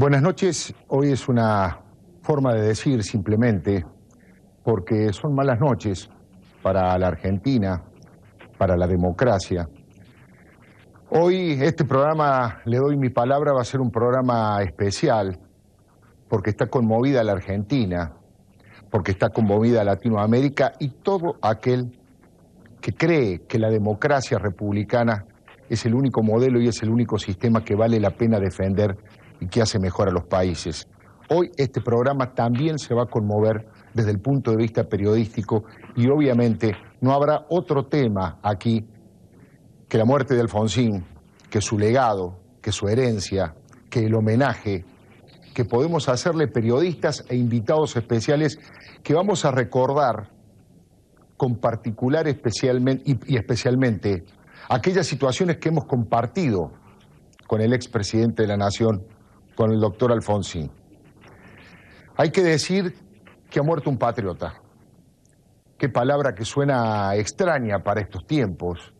Buenas noches. Hoy es una forma de decir simplemente, porque son malas noches para la Argentina, para la democracia. Hoy este programa, le doy mi palabra, va a ser un programa especial, porque está conmovida la Argentina, porque está conmovida Latinoamérica y todo aquel que cree que la democracia republicana es el único modelo y es el único sistema que vale la pena defender y que hace mejor a los países. Hoy este programa también se va a conmover desde el punto de vista periodístico y obviamente no habrá otro tema aquí que la muerte de Alfonsín, que su legado, que su herencia, que el homenaje que podemos hacerle periodistas e invitados especiales que vamos a recordar con particular especialmente aquellas situaciones que hemos compartido con el expresidente de la Nación, con el doctor Alfonsín. Hay que decir que ha muerto un patriota. Qué palabra que suena extraña para estos tiempos.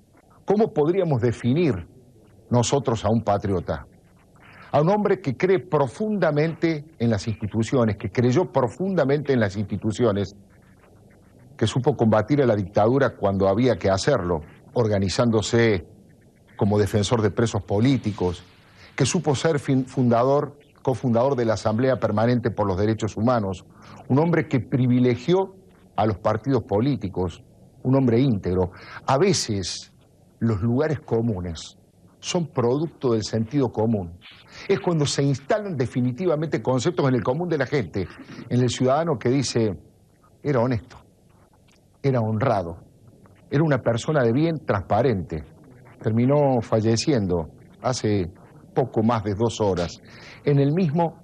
¿Cómo podríamos definir nosotros a un patriota? A un hombre que cree profundamente en las instituciones, que creyó profundamente en las instituciones, que supo combatir a la dictadura cuando había que hacerlo, organizándose como defensor de presos políticos, que supo ser cofundador de la Asamblea Permanente por los Derechos Humanos, un hombre que privilegió a los partidos políticos, un hombre íntegro. A veces los lugares comunes son producto del sentido común. Es cuando se instalan definitivamente conceptos en el común de la gente, en el ciudadano que dice, era honesto, era honrado, era una persona de bien, transparente. Terminó falleciendo hace poco más de 2 horas, en el mismo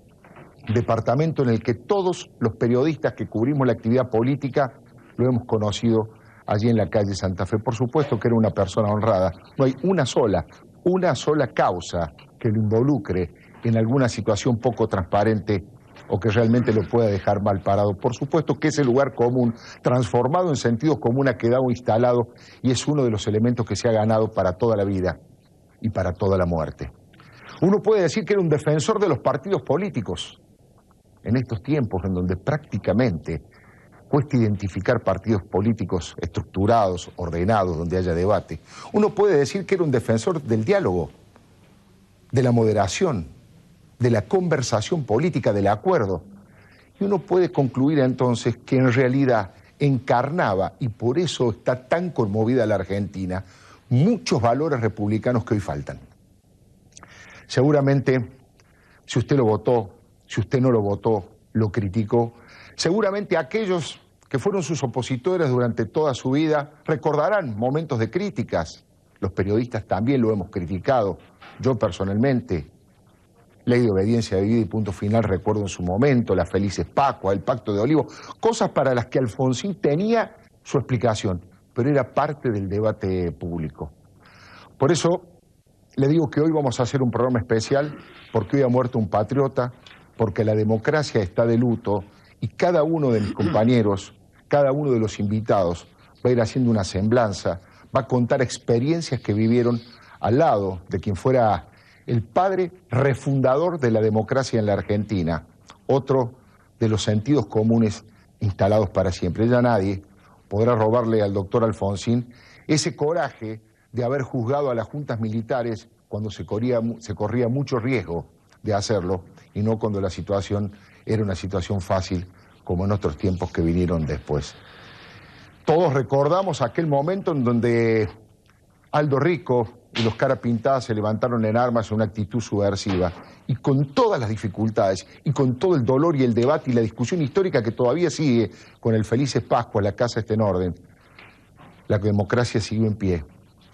departamento en el que todos los periodistas que cubrimos la actividad política lo hemos conocido, allí en la calle Santa Fe. Por supuesto que era una persona honrada. No hay una sola causa que lo involucre en alguna situación poco transparente o que realmente lo pueda dejar mal parado. Por supuesto que ese lugar común, transformado en sentido común, ha quedado instalado y es uno de los elementos que se ha ganado para toda la vida y para toda la muerte. Uno puede decir que era un defensor de los partidos políticos en estos tiempos en donde prácticamente cuesta identificar partidos políticos estructurados, ordenados, donde haya debate. Uno puede decir que era un defensor del diálogo, de la moderación, de la conversación política, del acuerdo. Y uno puede concluir entonces que en realidad encarnaba, y por eso está tan conmovida la Argentina, muchos valores republicanos que hoy faltan. Seguramente, si usted lo votó, si usted no lo votó, lo criticó, seguramente aquellos que fueron sus opositores durante toda su vida recordarán momentos de críticas. Los periodistas también lo hemos criticado. Yo personalmente, Ley de Obediencia Debida y Punto Final, recuerdo en su momento, las Felices Pascuas, el Pacto de Olivos, cosas para las que Alfonsín tenía su explicación, pero era parte del debate público. Por eso le digo que hoy vamos a hacer un programa especial, porque hoy ha muerto un patriota, porque la democracia está de luto y cada uno de mis compañeros, cada uno de los invitados va a ir haciendo una semblanza, va a contar experiencias que vivieron al lado de quien fuera el padre refundador de la democracia en la Argentina, otro de los sentidos comunes instalados para siempre. Ya nadie podrá robarle al doctor Alfonsín ese coraje de haber juzgado a las juntas militares cuando se corría mucho riesgo de hacerlo y no cuando la situación era una situación fácil como en otros tiempos que vinieron después. Todos recordamos aquel momento en donde Aldo Rico y los Cara Pintadas se levantaron en armas en una actitud subversiva y con todas las dificultades y con todo el dolor y el debate y la discusión histórica que todavía sigue con el Felices Pascuas, la casa está en orden, la democracia siguió en pie,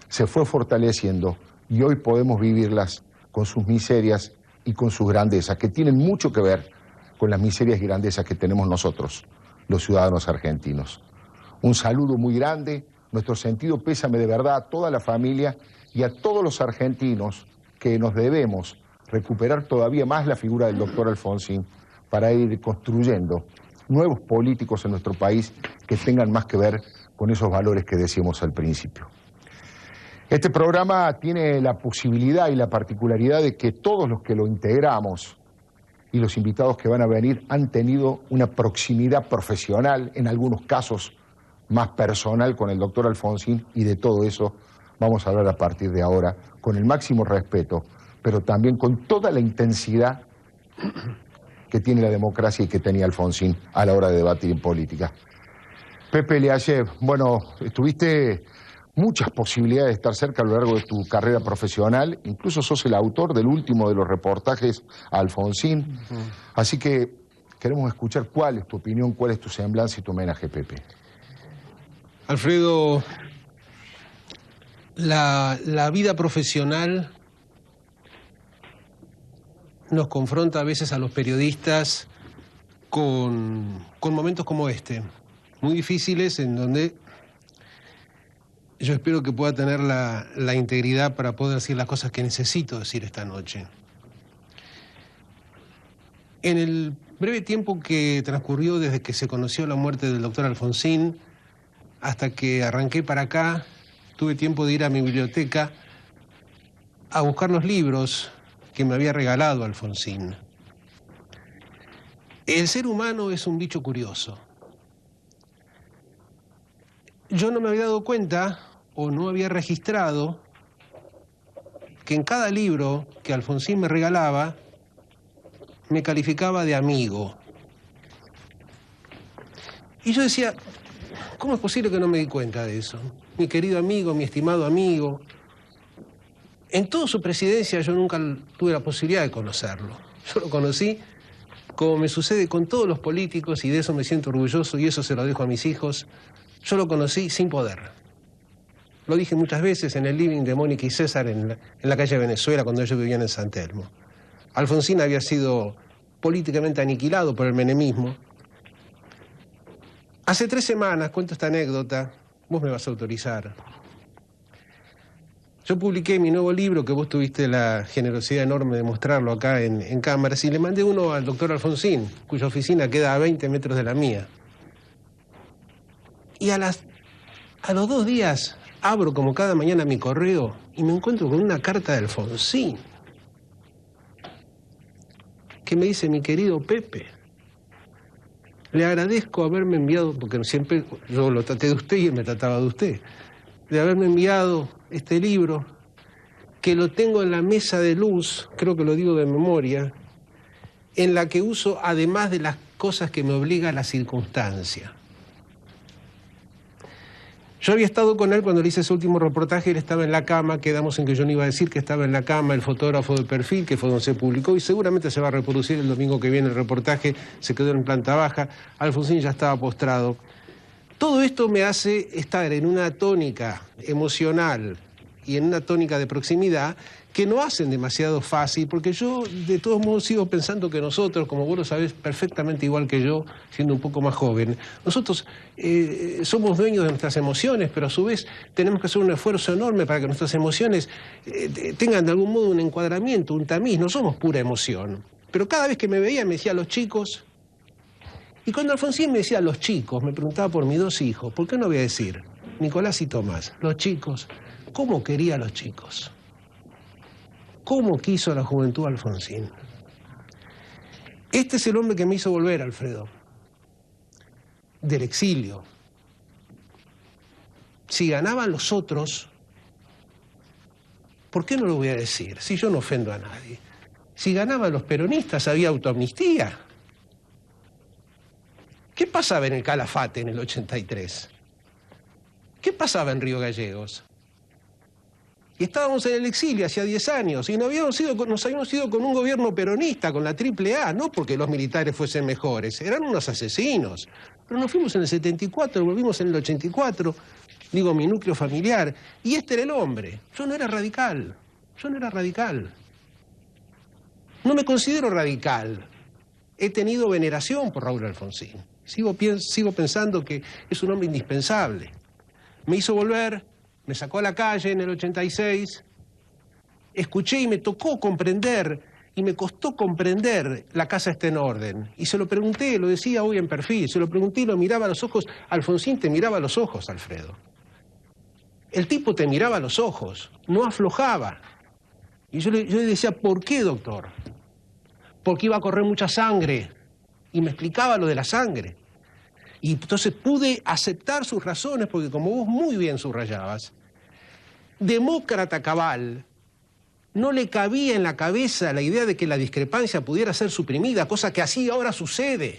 se fue fortaleciendo y hoy podemos vivirlas con sus miserias y con sus grandezas, que tienen mucho que ver con las miserias y grandezas que tenemos nosotros, los ciudadanos argentinos. Un saludo muy grande, nuestro sentido pésame de verdad a toda la familia y a todos los argentinos que nos debemos recuperar todavía más la figura del doctor Alfonsín para ir construyendo nuevos políticos en nuestro país que tengan más que ver con esos valores que decíamos al principio. Este programa tiene la posibilidad y la particularidad de que todos los que lo integramos y los invitados que van a venir han tenido una proximidad profesional, en algunos casos más personal, con el doctor Alfonsín, y de todo eso vamos a hablar a partir de ahora, con el máximo respeto, pero también con toda la intensidad que tiene la democracia y que tenía Alfonsín a la hora de debatir en política. Pepe Eliashev, bueno, tuviste muchas posibilidades de estar cerca a lo largo de tu carrera profesional, incluso sos el autor del último de los reportajes a Alfonsín, así que queremos escuchar cuál es tu opinión, cuál es tu semblanza y tu homenaje, Pepe. Alfredo, la vida profesional nos confronta a veces a los periodistas con momentos como este, muy difíciles, en donde yo espero que pueda tener la integridad para poder decir las cosas que necesito decir esta noche. En el breve tiempo que transcurrió desde que se conoció la muerte del doctor Alfonsín hasta que arranqué para acá, tuve tiempo de ir a mi biblioteca a buscar los libros que me había regalado Alfonsín. El ser humano es un bicho curioso. Yo no me había dado cuenta o no había registrado que en cada libro que Alfonsín me regalaba me calificaba de amigo. Y yo decía, ¿cómo es posible que no me di cuenta de eso? Mi querido amigo, mi estimado amigo. En toda su presidencia yo nunca tuve la posibilidad de conocerlo. Yo lo conocí como me sucede con todos los políticos, y de eso me siento orgulloso, y eso se lo dejo a mis hijos. Yo lo conocí sin poder. Lo dije muchas veces en el living de Mónica y César en la calle Venezuela, cuando ellos vivían en San Telmo. Alfonsín había sido políticamente aniquilado por el menemismo. Hace 3 semanas, cuento esta anécdota, vos me vas a autorizar. Yo publiqué mi nuevo libro, que vos tuviste la generosidad enorme de mostrarlo acá en cámaras, y le mandé uno al doctor Alfonsín, cuya oficina queda a 20 metros de la mía. Y a los 2 días abro como cada mañana mi correo y me encuentro con una carta de Alfonsín que me dice: mi querido Pepe, le agradezco haberme enviado, porque siempre yo lo traté de usted y él me trataba de usted, de haberme enviado este libro, que lo tengo en la mesa de luz, creo que lo digo de memoria, en la que uso además de las cosas que me obliga la circunstancia. Yo había estado con él cuando le hice ese último reportaje, él estaba en la cama, quedamos en que yo no iba a decir que estaba en la cama, el fotógrafo de perfil, que fue donde se publicó, y seguramente se va a reproducir el domingo que viene el reportaje, se quedó en planta baja, Alfonsín ya estaba postrado. Todo esto me hace estar en una tónica emocional y en una tónica de proximidad que no hacen demasiado fácil, porque yo de todos modos sigo pensando que nosotros, como vos lo sabés perfectamente igual que yo, siendo un poco más joven, nosotros somos dueños de nuestras emociones, pero a su vez tenemos que hacer un esfuerzo enorme para que nuestras emociones tengan de algún modo un encuadramiento, un tamiz. No somos pura emoción. Pero cada vez que me veía me decía: los chicos. Y cuando Alfonsín me decía los chicos, me preguntaba por mis 2 hijos. ¿Por qué no voy a decir Nicolás y Tomás? Los chicos. ¿Cómo quería a los chicos? ¿Cómo quiso a la juventud Alfonsín? Este es el hombre que me hizo volver, Alfredo, del exilio. Si ganaban los otros, ¿por qué no lo voy a decir? Si yo no ofendo a nadie. Si ganaban los peronistas, había autoamnistía. ¿Qué pasaba en el Calafate en el 83? ¿Qué pasaba en Río Gallegos? Y estábamos en el exilio hacía 10 años y nos habíamos ido con un gobierno peronista, con la AAA, no porque los militares fuesen mejores, eran unos asesinos. Pero nos fuimos en el 74, volvimos en el 84, digo, mi núcleo familiar, y este era el hombre. Yo no era radical, No me considero radical. He tenido veneración por Raúl Alfonsín. Sigo pensando que es un hombre indispensable. Me hizo volver, me sacó a la calle en el 86, escuché y me tocó comprender, y me costó comprender: la casa está en orden. Y se lo pregunté, lo decía hoy en perfil, se lo pregunté y lo miraba a los ojos. Alfonsín te miraba a los ojos, Alfredo. El tipo te miraba a los ojos, no aflojaba. Y yo le decía: ¿por qué, doctor? porque iba a correr mucha sangre. Y me explicaba lo de la sangre. Y entonces pude aceptar sus razones, porque como vos muy bien subrayabas, demócrata cabal, no le cabía en la cabeza la idea de que la discrepancia pudiera ser suprimida, cosa que así ahora sucede,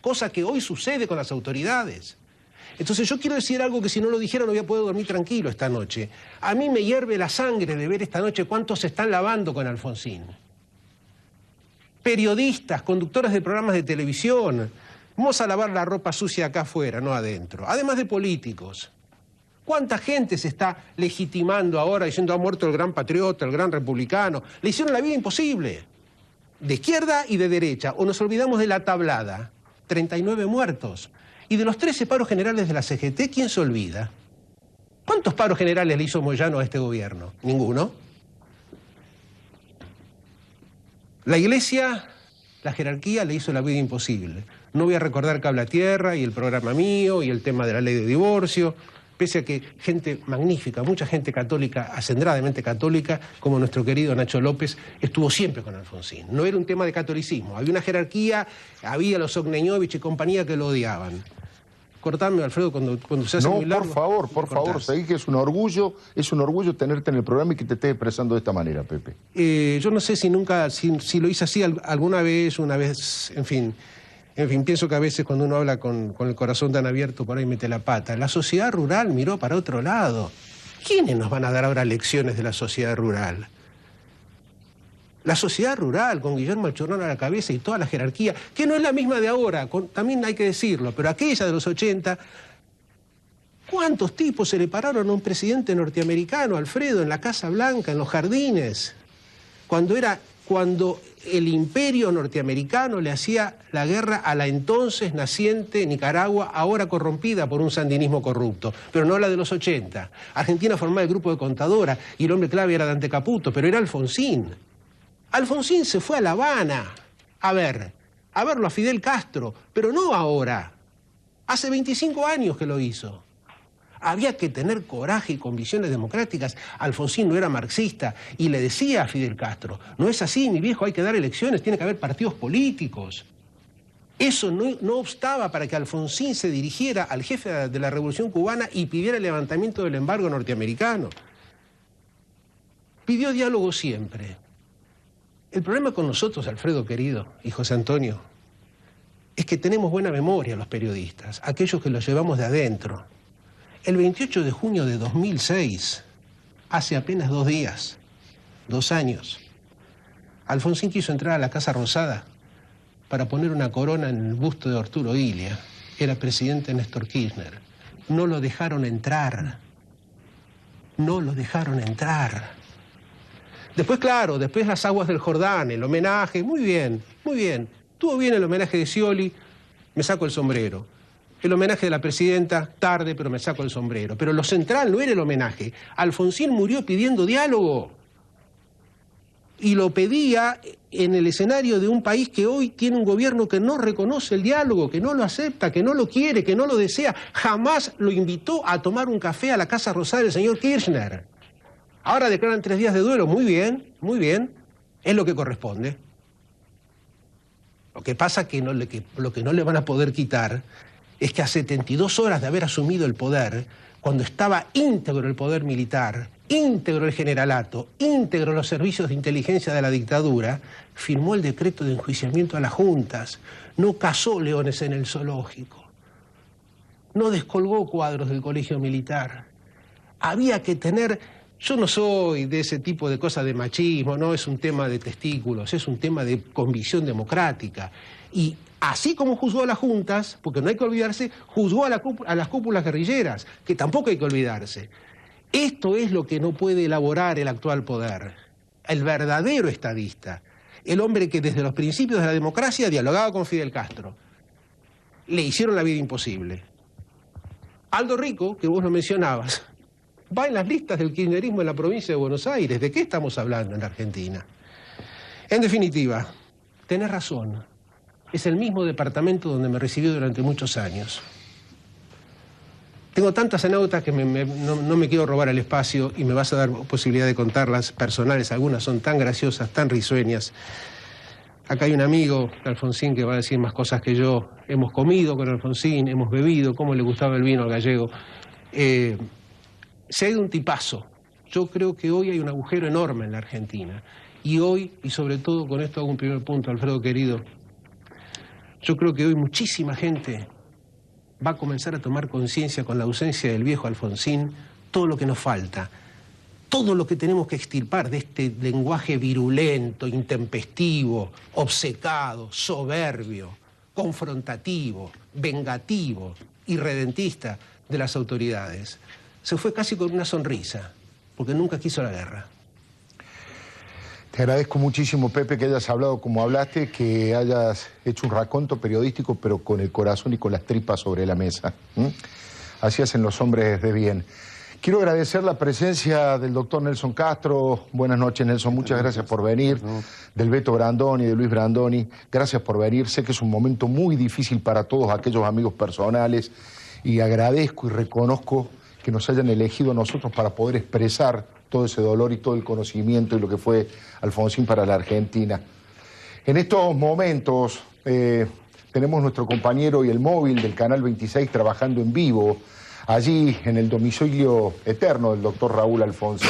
cosa que hoy sucede con las autoridades. Entonces yo quiero decir algo que si no lo dijera no voy a poder dormir tranquilo esta noche. A mí me hierve la sangre de ver esta noche cuántos se están lavando con Alfonsín. Periodistas, conductores de programas de televisión. Vamos a lavar la ropa sucia acá afuera, no adentro. Además de políticos. ¿Cuánta gente se está legitimando ahora diciendo ha muerto el gran patriota, el gran republicano? Le hicieron la vida imposible. De izquierda y de derecha. O nos olvidamos de la tablada. 39 muertos. Y de los 13 paros generales de la CGT, ¿quién se olvida? ¿Cuántos paros generales le hizo Moyano a este gobierno? ¿Ninguno? La Iglesia, la jerarquía, le hizo la vida imposible. No voy a recordar Cable a Tierra y el programa mío y el tema de la ley de divorcio, pese a que gente magnífica, mucha gente católica, acendradamente católica, como nuestro querido Nacho López, estuvo siempre con Alfonsín. No era un tema de catolicismo, había una jerarquía, había los Ogneñovich y compañía que lo odiaban. Cortame, Alfredo, cuando se hace muy largo. No, por favor, sabés que es un orgullo tenerte en el programa y que te estés expresando de esta manera, Pepe. Yo no sé si lo hice así alguna vez, una vez, en fin, pienso que a veces cuando uno habla con el corazón tan abierto, por ahí mete la pata. La sociedad rural miró para otro lado. ¿Quiénes nos van a dar ahora lecciones de la sociedad rural? La sociedad rural, con Guillermo Alchornón a la cabeza y toda la jerarquía, que no es la misma de ahora, también hay que decirlo, pero aquella de los 80, ¿cuántos tipos se le pararon a un presidente norteamericano, Alfredo, en la Casa Blanca, en los jardines? Cuando el imperio norteamericano le hacía la guerra a la entonces naciente Nicaragua, ahora corrompida por un sandinismo corrupto, pero no la de los 80. Argentina formaba el grupo de Contadora y el hombre clave era Dante Caputo, pero era Alfonsín. Alfonsín se fue a La Habana a verlo a Fidel Castro, pero no ahora. Hace 25 años que lo hizo. Había que tener coraje y convicciones democráticas. Alfonsín no era marxista y le decía a Fidel Castro, no es así, mi viejo, hay que dar elecciones, tiene que haber partidos políticos. Eso no obstaba para que Alfonsín se dirigiera al jefe de la Revolución Cubana y pidiera el levantamiento del embargo norteamericano. Pidió diálogo siempre. El problema con nosotros, Alfredo querido y José Antonio, es que tenemos buena memoria los periodistas, aquellos que los llevamos de adentro. El 28 de junio de 2006, hace apenas 2 días, 2 años, Alfonsín quiso entrar a la Casa Rosada para poner una corona en el busto de Arturo Illia. Era presidente Néstor Kirchner. No lo dejaron entrar. No lo dejaron entrar. Después, claro, después las aguas del Jordán, el homenaje, muy bien, muy bien. Estuvo bien el homenaje de Scioli, me saco el sombrero. El homenaje de la presidenta, tarde, pero me saco el sombrero. Pero lo central no era el homenaje. Alfonsín murió pidiendo diálogo. Y lo pedía en el escenario de un país que hoy tiene un gobierno que no reconoce el diálogo, que no lo acepta, que no lo quiere, que no lo desea. Jamás lo invitó a tomar un café a la Casa Rosada del señor Kirchner. Ahora declaran 3 días de duelo. Muy bien, es lo que corresponde. Lo que pasa que lo que no le van a poder quitar es que a 72 horas de haber asumido el poder, cuando estaba íntegro el poder militar, íntegro el generalato, íntegro los servicios de inteligencia de la dictadura, firmó el decreto de enjuiciamiento a las juntas, no cazó leones en el zoológico, no descolgó cuadros del colegio militar. Había que tener... Yo no soy de ese tipo de cosas de machismo, no es un tema de testículos, es un tema de convicción democrática. Y así como juzgó a las juntas, porque no hay que olvidarse, juzgó a las cúpulas guerrilleras, que tampoco hay que olvidarse. Esto es lo que no puede elaborar el actual poder, el verdadero estadista, el hombre que desde los principios de la democracia dialogaba con Fidel Castro. Le hicieron la vida imposible. Aldo Rico, que vos lo mencionabas, va en las listas del kirchnerismo en la provincia de Buenos Aires. ¿De qué estamos hablando en la Argentina? En definitiva, tenés razón. Es el mismo departamento donde me recibió durante muchos años. Tengo tantas anécdotas que no me quiero robar el espacio y me vas a dar posibilidad de contarlas personales. Algunas son tan graciosas, tan risueñas. Acá hay un amigo, Alfonsín, que va a decir más cosas que yo. Hemos comido con Alfonsín, hemos bebido, cómo le gustaba el vino al gallego. Se ha ido un tipazo. Yo creo que hoy hay un agujero enorme en la Argentina. Y hoy, y sobre todo con esto hago un primer punto, Alfredo querido, yo creo que hoy muchísima gente va a comenzar a tomar conciencia con la ausencia del viejo Alfonsín, todo lo que nos falta. Todo lo que tenemos que extirpar de este lenguaje virulento, intempestivo, obcecado, soberbio, confrontativo, vengativo, irredentista de las autoridades. Se fue casi con una sonrisa, porque nunca quiso la guerra. Te agradezco muchísimo, Pepe, que hayas hablado como hablaste, que hayas hecho un raconto periodístico, pero con el corazón y con las tripas sobre la mesa. Así hacen los hombres de bien. Quiero agradecer la presencia del doctor Nelson Castro. Buenas noches, Nelson. Muchas gracias por venir. Del Beto Brandoni, de Luis Brandoni. Gracias por venir. Sé que es un momento muy difícil para todos aquellos amigos personales y agradezco y reconozco que nos hayan elegido a nosotros para poder expresar todo ese dolor y todo el conocimiento y lo que fue Alfonsín para la Argentina. En estos momentos tenemos nuestro compañero y el móvil del Canal 26 trabajando en vivo. Allí, en el domicilio eterno del doctor Raúl Alfonsín,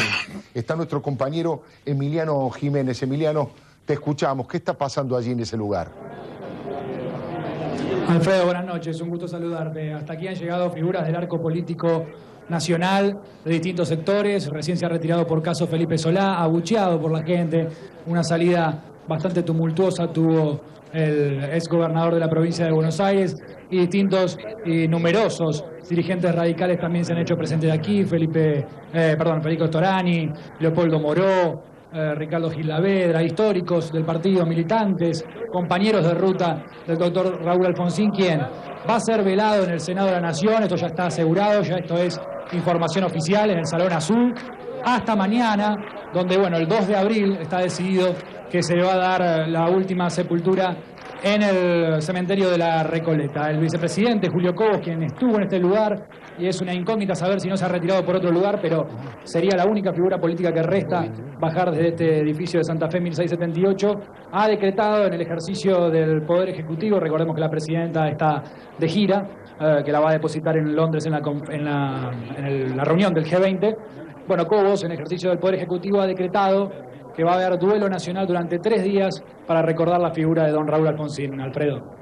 está nuestro compañero Emiliano Jiménez. Emiliano, te escuchamos. ¿Qué está pasando allí en ese lugar? Alfredo, buenas noches. Un gusto saludarte. Hasta aquí han llegado figuras del arco político nacional de distintos sectores. Recién se ha retirado por caso Felipe Solá, abucheado por la gente. Una salida bastante tumultuosa tuvo el exgobernador de la provincia de Buenos Aires, y distintos y numerosos dirigentes radicales también se han hecho presentes aquí. Federico Storani, Leopoldo Moró, Ricardo Gilavedra, históricos del partido, militantes, compañeros de ruta del doctor Raúl Alfonsín, quien va a ser velado en el Senado de la Nación. Esto ya está asegurado, ya esto es información oficial, en el Salón Azul, hasta mañana, donde, bueno, el 2 de abril está decidido que se le va a dar la última sepultura en el cementerio de la Recoleta. El vicepresidente Julio Cobos, quien estuvo en este lugar, y es una incógnita saber si no se ha retirado por otro lugar, pero sería la única figura política que resta bajar desde este edificio de Santa Fe 1678, ha decretado en el ejercicio del Poder Ejecutivo, recordemos que la presidenta está de gira, que la va a depositar en Londres en la reunión del G20. Bueno, Cobos, en ejercicio del Poder Ejecutivo, ha decretado que va a haber duelo nacional durante 3 días para recordar la figura de don Raúl Alfonsín. Alfredo.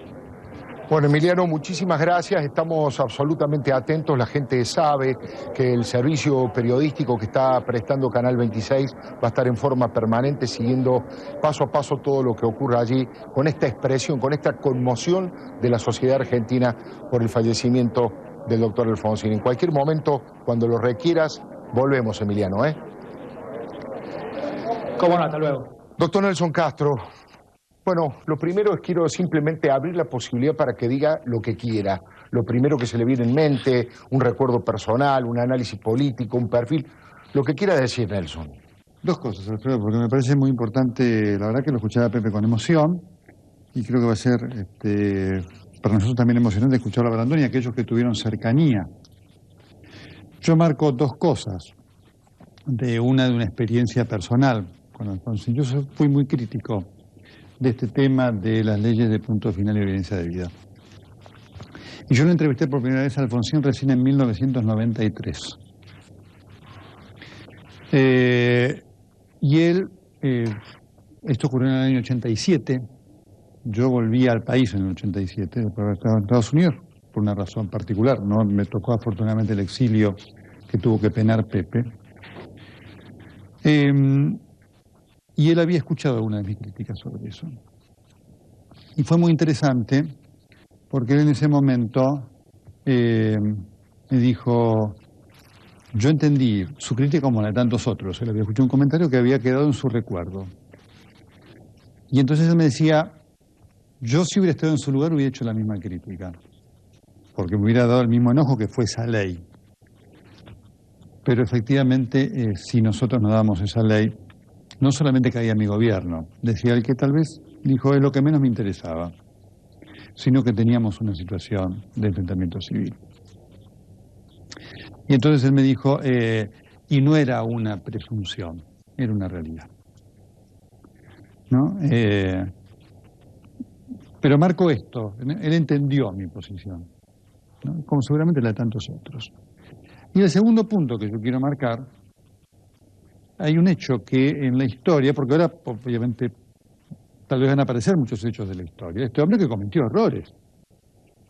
Bueno, Emiliano, muchísimas gracias. Estamos absolutamente atentos. La gente sabe que el servicio periodístico que está prestando Canal 26 va a estar en forma permanente, siguiendo paso a paso todo lo que ocurra allí, con esta expresión, con esta conmoción de la sociedad argentina por el fallecimiento del doctor Alfonsín. En cualquier momento, cuando lo requieras, volvemos, Emiliano, ¿eh? Cómo no, hasta luego. Doctor Nelson Castro, bueno, lo primero es quiero simplemente abrir la posibilidad para que diga lo que quiera. Lo primero que se le viene en mente, un recuerdo personal, un análisis político, un perfil, lo que quiera decir, Nelson. Dos cosas, Alfredo, porque me parece muy importante, la verdad que lo escuchaba a Pepe con emoción, y creo que va a ser para nosotros también emocionante escucharlo a Brandoni y a aquellos que tuvieron cercanía. Yo marco dos cosas, de una experiencia personal con Alfonsín. Yo fui muy crítico de este tema de las leyes de punto final y evidencia de vida. Y yo lo entrevisté por primera vez a Alfonsín recién en 1993. Y él, esto ocurrió en el año 87, yo volví al país en el 87, después de haber estado en Estados Unidos, por una razón particular, no me tocó afortunadamente el exilio que tuvo que penar Pepe. Y él había escuchado algunas de mis críticas sobre eso. Y fue muy interesante, porque él en ese momento me dijo, yo entendí su crítica como la de tantos otros. Él había escuchado un comentario que había quedado en su recuerdo. Y entonces él me decía, yo si hubiera estado en su lugar hubiera hecho la misma crítica, porque me hubiera dado el mismo enojo que fue esa ley. Pero efectivamente, si nosotros no damos esa ley, no solamente caía mi gobierno, decía él que tal vez, dijo, es lo que menos me interesaba, sino que teníamos una situación de enfrentamiento civil. Y entonces él me dijo, y no era una presunción, era una realidad, ¿no? Pero marco esto, él entendió mi posición, ¿no? Como seguramente la de tantos otros. Y el segundo punto que yo quiero marcar, hay un hecho que en la historia, porque ahora obviamente tal vez van a aparecer muchos hechos de la historia, este hombre que cometió errores,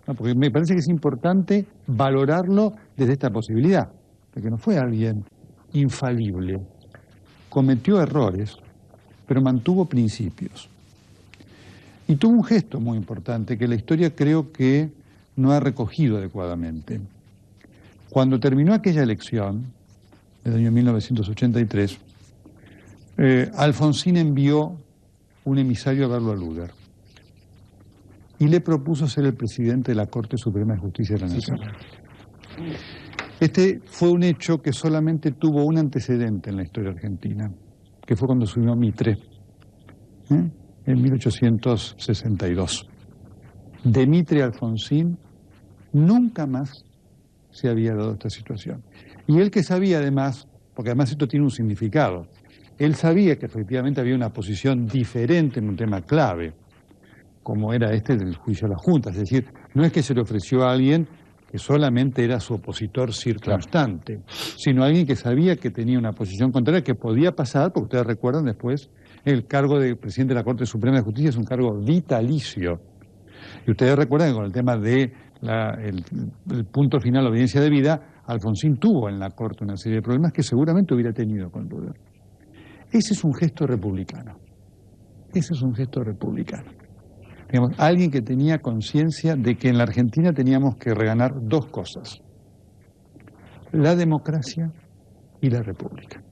¿no? Porque me parece que es importante valorarlo desde esta posibilidad, de que no fue alguien infalible, cometió errores, pero mantuvo principios. Y tuvo un gesto muy importante que la historia creo que no ha recogido adecuadamente. Cuando terminó aquella elección, del año 1983, Alfonsín envió un emisario a verlo a Luder y le propuso ser el presidente de la Corte Suprema de Justicia de la Nación. Este fue un hecho que solamente tuvo un antecedente en la historia argentina, que fue cuando asumió Mitre, en 1862. De Mitre a Alfonsín nunca más se había dado esta situación. Y él que sabía además, porque además esto tiene un significado, él sabía que efectivamente había una posición diferente en un tema clave, como era este del juicio a la Junta. Es decir, no es que se le ofreció a alguien que solamente era su opositor circunstante, sino alguien que sabía que tenía una posición contraria, que podía pasar, porque ustedes recuerdan después, el cargo de presidente de la Corte Suprema de Justicia es un cargo vitalicio. Y ustedes recuerdan que con el tema de el punto final, la obediencia de vida, Alfonsín tuvo en la Corte una serie de problemas que seguramente hubiera tenido con Luder. Ese es un gesto republicano. Ese es un gesto republicano. Digamos, alguien que tenía conciencia de que en la Argentina teníamos que reganar dos cosas: la democracia y la república.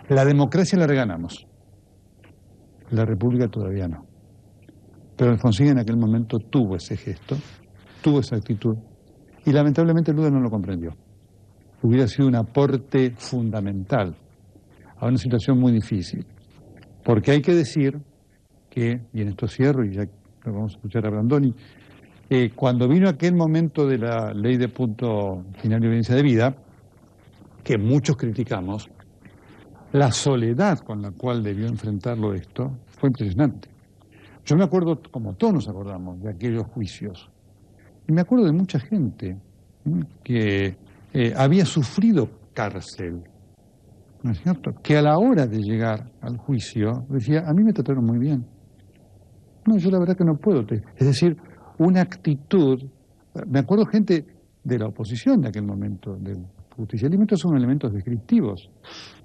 La democracia la reganamos, la república todavía no. Pero Alfonsín en aquel momento tuvo ese gesto, tuvo esa actitud, y lamentablemente Luder no lo comprendió. Hubiera sido un aporte fundamental a una situación muy difícil, porque hay que decir que, y en esto cierro y ya lo vamos a escuchar a Brandoni, cuando vino aquel momento de la ley de punto final de obediencia de vida, que muchos criticamos, la soledad con la cual debió enfrentarlo esto fue impresionante. Yo me acuerdo, como todos nos acordamos, de aquellos juicios, y me acuerdo de mucha gente que había sufrido cárcel, ¿no es cierto?, que a la hora de llegar al juicio decía: a mí me trataron muy bien. No, yo la verdad que no puedo. Es decir, una actitud. Me acuerdo gente de la oposición de aquel momento, del justicialismo, estos son elementos descriptivos,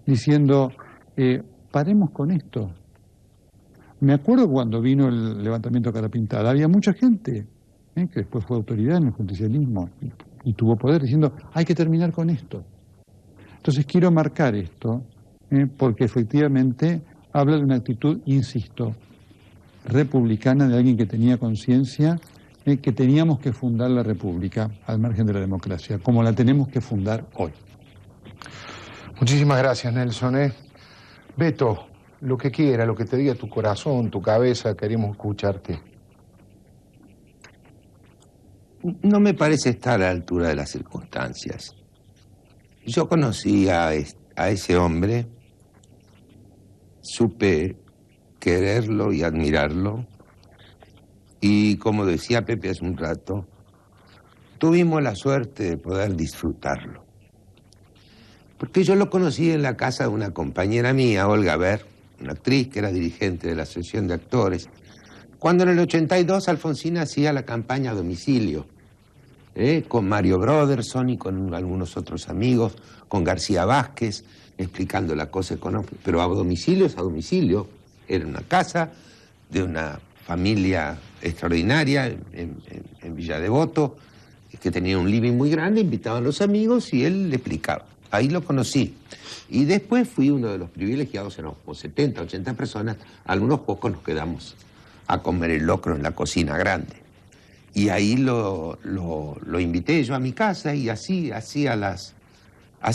diciendo: paremos con esto. Me acuerdo cuando vino el levantamiento a cara pintada, había mucha gente que después fue autoridad en el justicialismo y tuvo poder, diciendo: hay que terminar con esto. Entonces quiero marcar esto, porque efectivamente habla de una actitud, insisto, republicana, de alguien que tenía conciencia que teníamos que fundar la república al margen de la democracia, como la tenemos que fundar hoy. Muchísimas gracias, Nelson. Beto, lo que quiera, lo que te diga tu corazón, tu cabeza, queremos escucharte. No me parece estar a la altura de las circunstancias. Yo conocí a ese hombre, supe quererlo y admirarlo, y como decía Pepe hace un rato, tuvimos la suerte de poder disfrutarlo. Porque yo lo conocí en la casa de una compañera mía, Olga Ver, una actriz que era dirigente de la Asociación de Actores, cuando en el 82 Alfonsín hacía la campaña a domicilio, con Mario Broderson y con algunos otros amigos, con García Vázquez, explicando la cosa económica. Pero a domicilio es a domicilio. Era una casa de una familia extraordinaria en Villa Devoto, que tenía un living muy grande, invitaban a los amigos y él le explicaba. Ahí lo conocí. Y después fui uno de los privilegiados, éramos como 70, 80 personas, algunos pocos nos quedamos a comer el locro en la cocina grande. Y ahí lo invité yo a mi casa y así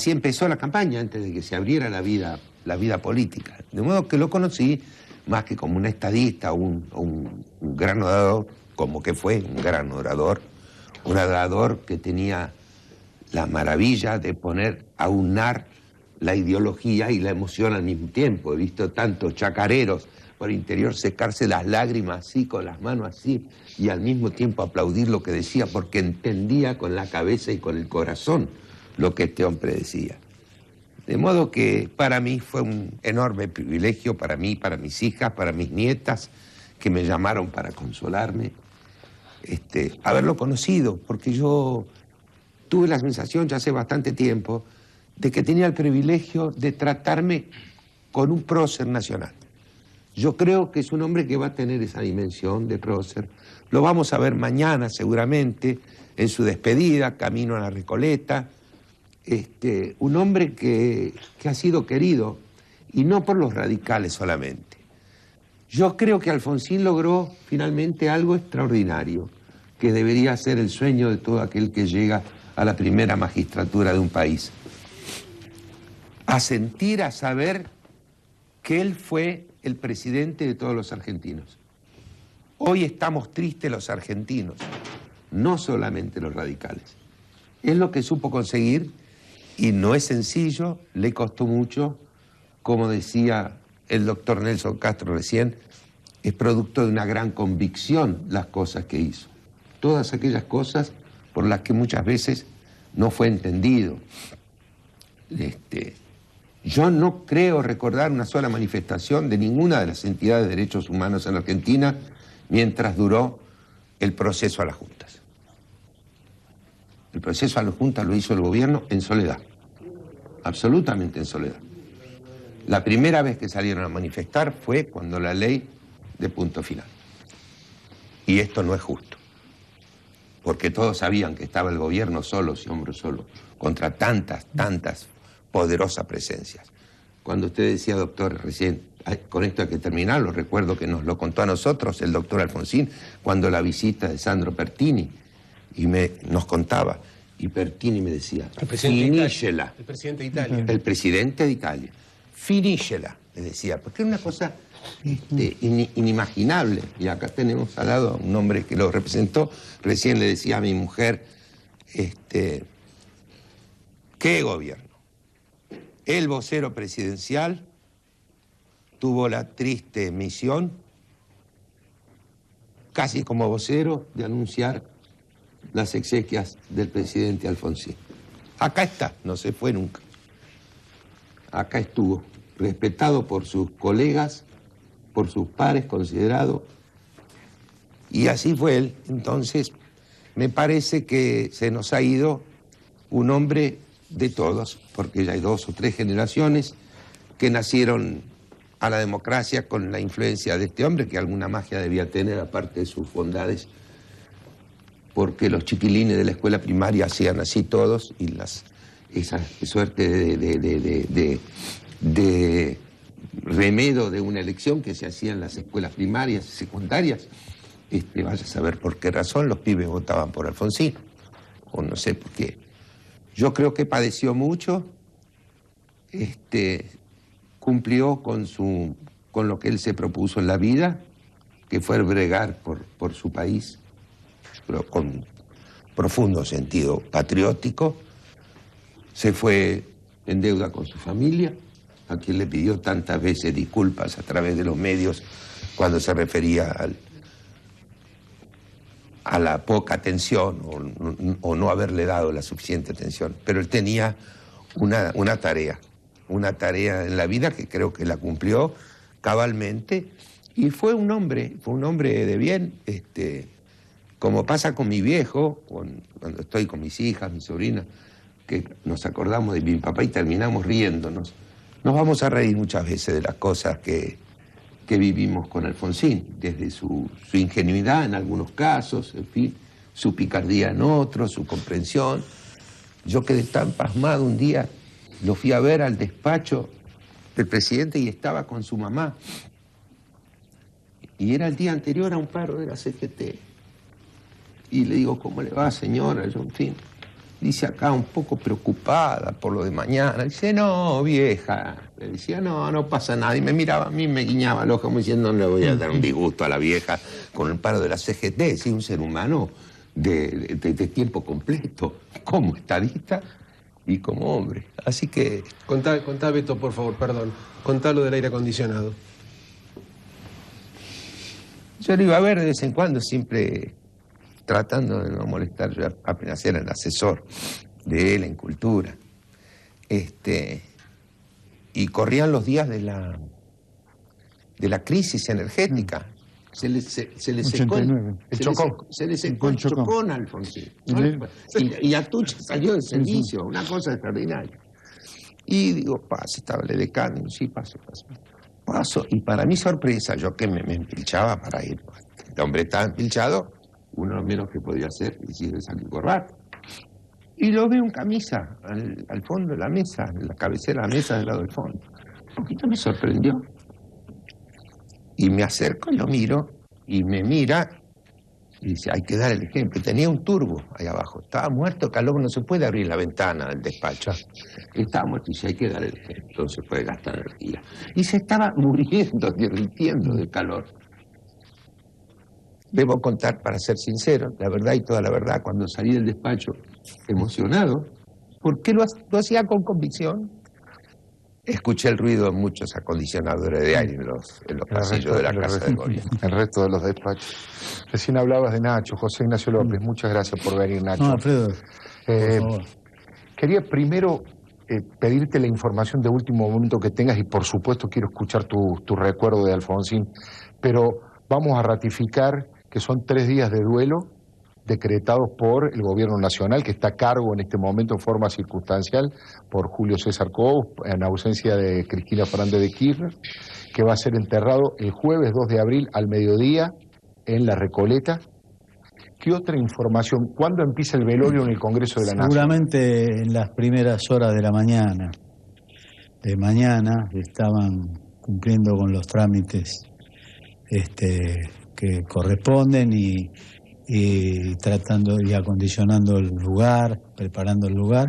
empezó la campaña antes de que se abriera la vida política. De modo que lo conocí más que como un estadista o un gran orador, como que fue un gran orador, un orador que tenía la maravilla de aunar la ideología y la emoción al mismo tiempo. He visto tantos chacareros por interior secarse las lágrimas así, con las manos así, y al mismo tiempo aplaudir lo que decía, porque entendía con la cabeza y con el corazón lo que este hombre decía. De modo que para mí fue un enorme privilegio, para mí, para mis hijas, para mis nietas, que me llamaron para consolarme, haberlo conocido, porque yo tuve la sensación ya hace bastante tiempo de que tenía el privilegio de tratarme con un prócer nacional. Yo creo que es un hombre que va a tener esa dimensión de prócer. Lo vamos a ver mañana seguramente en su despedida, camino a la Recoleta. Un hombre que ha sido querido, y no por los radicales solamente. Yo creo que Alfonsín logró finalmente algo extraordinario, que debería ser el sueño de todo aquel que llega a la primera magistratura de un país. A sentir, a saber que él fue el presidente de todos los argentinos. Hoy estamos tristes los argentinos, no solamente los radicales. Es lo que supo conseguir y no es sencillo, le costó mucho, como decía el doctor Nelson Castro recién, es producto de una gran convicción las cosas que hizo. Todas aquellas cosas por las que muchas veces no fue entendido. Yo no creo recordar una sola manifestación de ninguna de las entidades de derechos humanos en la Argentina mientras duró el proceso a las juntas. El proceso a las juntas lo hizo el gobierno en soledad, absolutamente en soledad. La primera vez que salieron a manifestar fue cuando la ley de punto final. Y esto no es justo, porque todos sabían que estaba el gobierno solo, y hombro solo, contra tantas poderosas presencias. Cuando usted decía, doctor, recién, con esto hay que terminarlo, recuerdo que nos lo contó a nosotros el doctor Alfonsín, cuando la visita de Sandro Pertini, y nos contaba, y Pertini me decía, finícela. El presidente de Italia. El presidente de Italia. Finícela, me decía, porque era una cosa inimaginable. Y acá tenemos al lado a un hombre que lo representó. Recién le decía a mi mujer, ¿qué gobierno? El vocero presidencial tuvo la triste misión, casi como vocero, de anunciar las exequias del presidente Alfonsín. Acá está, no se fue nunca. Acá estuvo, respetado por sus colegas, por sus pares, considerado. Y así fue él. Entonces, me parece que se nos ha ido un hombre de todos, porque ya hay 2 o 3 generaciones que nacieron a la democracia con la influencia de este hombre, que alguna magia debía tener, aparte de sus bondades, porque los chiquilines de la escuela primaria hacían así todos, y esa suerte de remedio de una elección que se hacía en las escuelas primarias y secundarias, vaya a saber por qué razón los pibes votaban por Alfonsín, o no sé por qué. Yo creo que padeció mucho, cumplió con lo que él se propuso en la vida, que fue bregar por su país, pero con profundo sentido patriótico. Se fue en deuda con su familia, a quien le pidió tantas veces disculpas a través de los medios cuando se refería a la poca atención o no haberle dado la suficiente atención. Pero él tenía una tarea en la vida que creo que la cumplió cabalmente, y fue un hombre de bien, como pasa con mi viejo, cuando estoy con mis hijas, mis sobrinas, que nos acordamos de mi papá y terminamos riéndonos. Nos vamos a reír muchas veces de las cosas que vivimos con Alfonsín, desde su ingenuidad en algunos casos, en fin, su picardía en otros, su comprensión. Yo quedé tan pasmado un día, lo fui a ver al despacho del presidente y estaba con su mamá. Y era el día anterior a un paro de la CGT. Y le digo, ¿cómo le va, señora? Yo, en fin, dice acá un poco preocupada por lo de mañana. Dice, no, vieja. Le decía, no pasa nada. Y me miraba a mí, me guiñaba el ojo como diciendo, no le voy a dar un disgusto a la vieja con el paro de la CGT. Sí, un ser humano de tiempo completo, como estadista y como hombre. Así que... Contá, Beto, por favor, perdón. Contá lo del aire acondicionado. Yo lo iba a ver de vez en cuando, siempre tratando de no molestar. Yo apenas era el asesor de él en cultura. Y corrían los días de la crisis energética. Se le secó el Chocón a Alfonsín. Y Atucha salió del servicio, una cosa extraordinaria. Y digo, pase, estaba el decano, sí, paso. Y para mi sorpresa, yo que me empilchaba para ir, el hombre estaba empilchado, uno de lo menos que podía hacer es salir corbata. Y lo veo en camisa, al fondo de la mesa, en la cabecera de la mesa del lado del fondo. Un poquito me sorprendió. Y me acerco y lo miro, y me mira, y dice, hay que dar el ejemplo. Tenía un turbo ahí abajo, estaba muerto de calor, no se puede abrir la ventana del despacho. Estaba muerto y dice, hay que dar el ejemplo, no se puede gastar energía. Y se estaba muriendo, derritiendo de calor. Debo contar, para ser sincero, la verdad y toda la verdad, cuando salí del despacho emocionado, porque lo hacía con convicción. Escuché el ruido de muchos acondicionadores de aire en los pasillos de la Casa de Gobierno. El resto de los despachos. Recién hablabas de Nacho, José Ignacio López. Muchas gracias por venir, Nacho. No, Alfredo, por favor. Quería primero pedirte la información de último momento que tengas y por supuesto quiero escuchar tu recuerdo de Alfonsín, pero vamos a ratificar que son 3 días de duelo decretados por el Gobierno Nacional, que está a cargo en este momento en forma circunstancial por Julio César Cobos, en ausencia de Cristina Fernández de Kirchner, que va a ser enterrado el jueves 2 de abril al mediodía en La Recoleta. ¿Qué otra información? ¿Cuándo empieza el velorio en el Congreso de la Nación? Seguramente en las primeras horas de la mañana. De mañana estaban cumpliendo con los trámites que corresponden y tratando y acondicionando el lugar, preparando el lugar.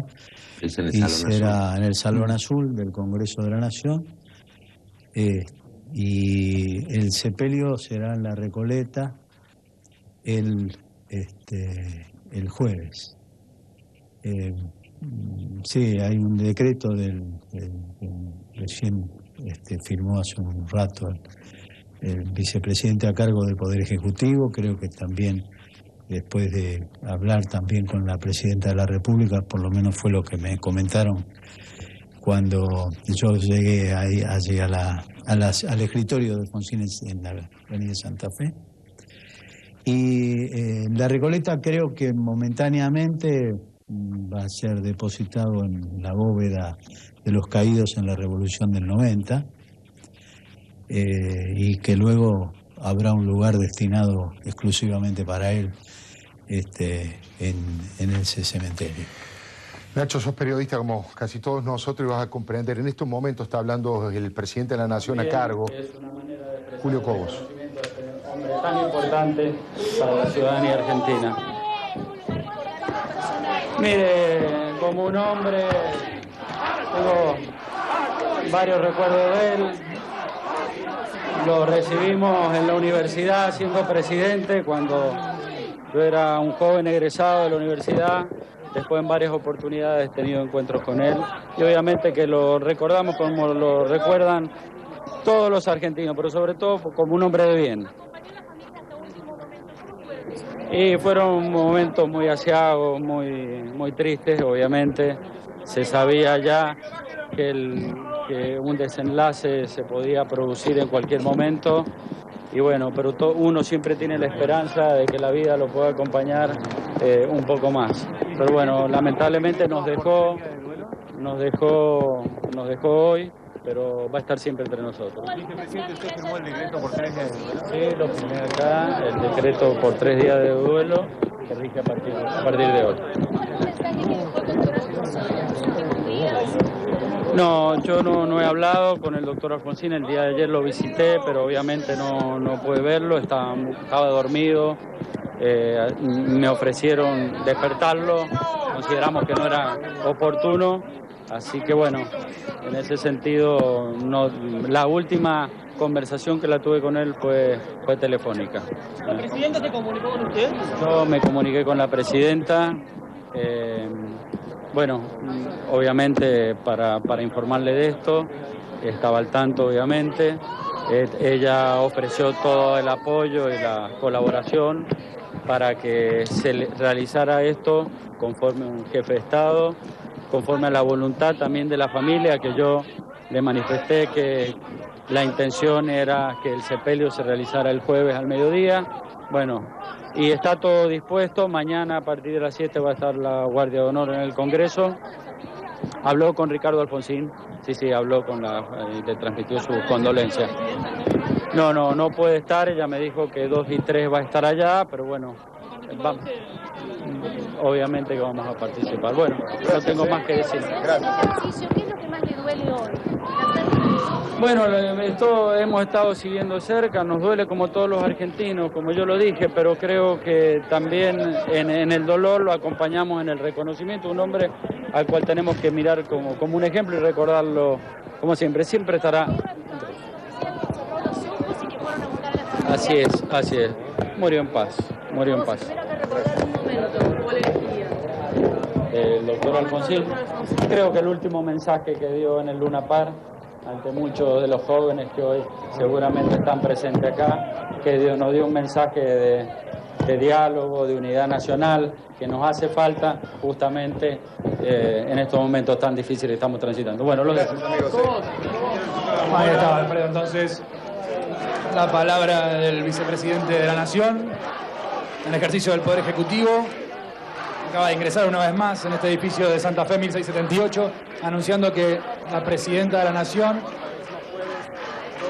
Es en el y Salón será Azul. en el Salón Azul del Congreso de la Nación. Y el sepelio será en La Recoleta el jueves. Sí, hay un decreto del recién firmó hace un rato el vicepresidente a cargo del Poder Ejecutivo. Creo que también, después de hablar también con la Presidenta de la República, por lo menos fue lo que me comentaron cuando yo llegué al escritorio de Alfonsín en la Avenida Santa Fe. Y La Recoleta creo que momentáneamente va a ser depositado en la bóveda de los caídos en la Revolución del 90, y que luego habrá un lugar destinado exclusivamente para él en ese cementerio. Nacho, sos periodista como casi todos nosotros y vas a comprender. En estos momentos está hablando el presidente de la Nación a cargo, Julio Cobos. Hombre tan importante para la ciudadanía argentina. Mire, como un hombre, tengo varios recuerdos de él. Lo recibimos en la universidad siendo presidente cuando yo era un joven egresado de la universidad. Después en varias oportunidades he tenido encuentros con él y obviamente que lo recordamos como lo recuerdan todos los argentinos, pero sobre todo como un hombre de bien. Y fueron momentos muy aciagos, muy tristes, obviamente. Se sabía ya que un desenlace se podía producir en cualquier momento. Y bueno, pero uno siempre tiene la esperanza de que la vida lo pueda acompañar un poco más. Pero bueno, lamentablemente nos dejó hoy, pero va a estar siempre entre nosotros. Vicepresidente, ¿usted firmó el decreto por 3 días de duelo? Sí, lo firmé acá, el decreto por 3 días de duelo, que rige a partir de hoy. No, yo no he hablado con el doctor Alfonsín, el día de ayer lo visité, pero obviamente no pude verlo, estaba dormido, me ofrecieron despertarlo, consideramos que no era oportuno, así que bueno, en ese sentido, la última conversación que la tuve con él fue telefónica. ¿La presidenta se comunicó con usted? Yo me comuniqué con la presidenta. Bueno, obviamente para informarle de esto, estaba al tanto obviamente, Ella ofreció todo el apoyo y la colaboración para que se realizara esto conforme un jefe de Estado, conforme a la voluntad también de la familia, que yo le manifesté que la intención era que el sepelio se realizara el jueves al mediodía. Bueno, y está todo dispuesto. Mañana a partir de las 7 va a estar la Guardia de Honor en el Congreso. Habló con Ricardo Alfonsín, sí, habló con y le transmitió sus condolencias. No puede estar, ella me dijo que 2 y 3 va a estar allá, pero bueno, obviamente que vamos a participar. Bueno, no tengo más que decir. Gracias. ¿Qué es lo que más le duele hoy? Bueno, esto hemos estado siguiendo cerca, nos duele como todos los argentinos, como yo lo dije, pero creo que también en el dolor lo acompañamos en el reconocimiento, un hombre al cual tenemos que mirar como un ejemplo y recordarlo como siempre estará. Así es, murió en paz. El doctor Alfonsín, creo que el último mensaje que dio en el Luna Park, ante muchos de los jóvenes que hoy seguramente están presentes acá, que nos dio un mensaje de diálogo, de unidad nacional, que nos hace falta justamente en estos momentos tan difíciles que estamos transitando. Bueno, los Ahí estaba, Alfredo. Entonces, la palabra del vicepresidente de la Nación, en ejercicio del Poder Ejecutivo. Acaba de ingresar una vez más en este edificio de Santa Fe 1678, anunciando que la presidenta de la Nación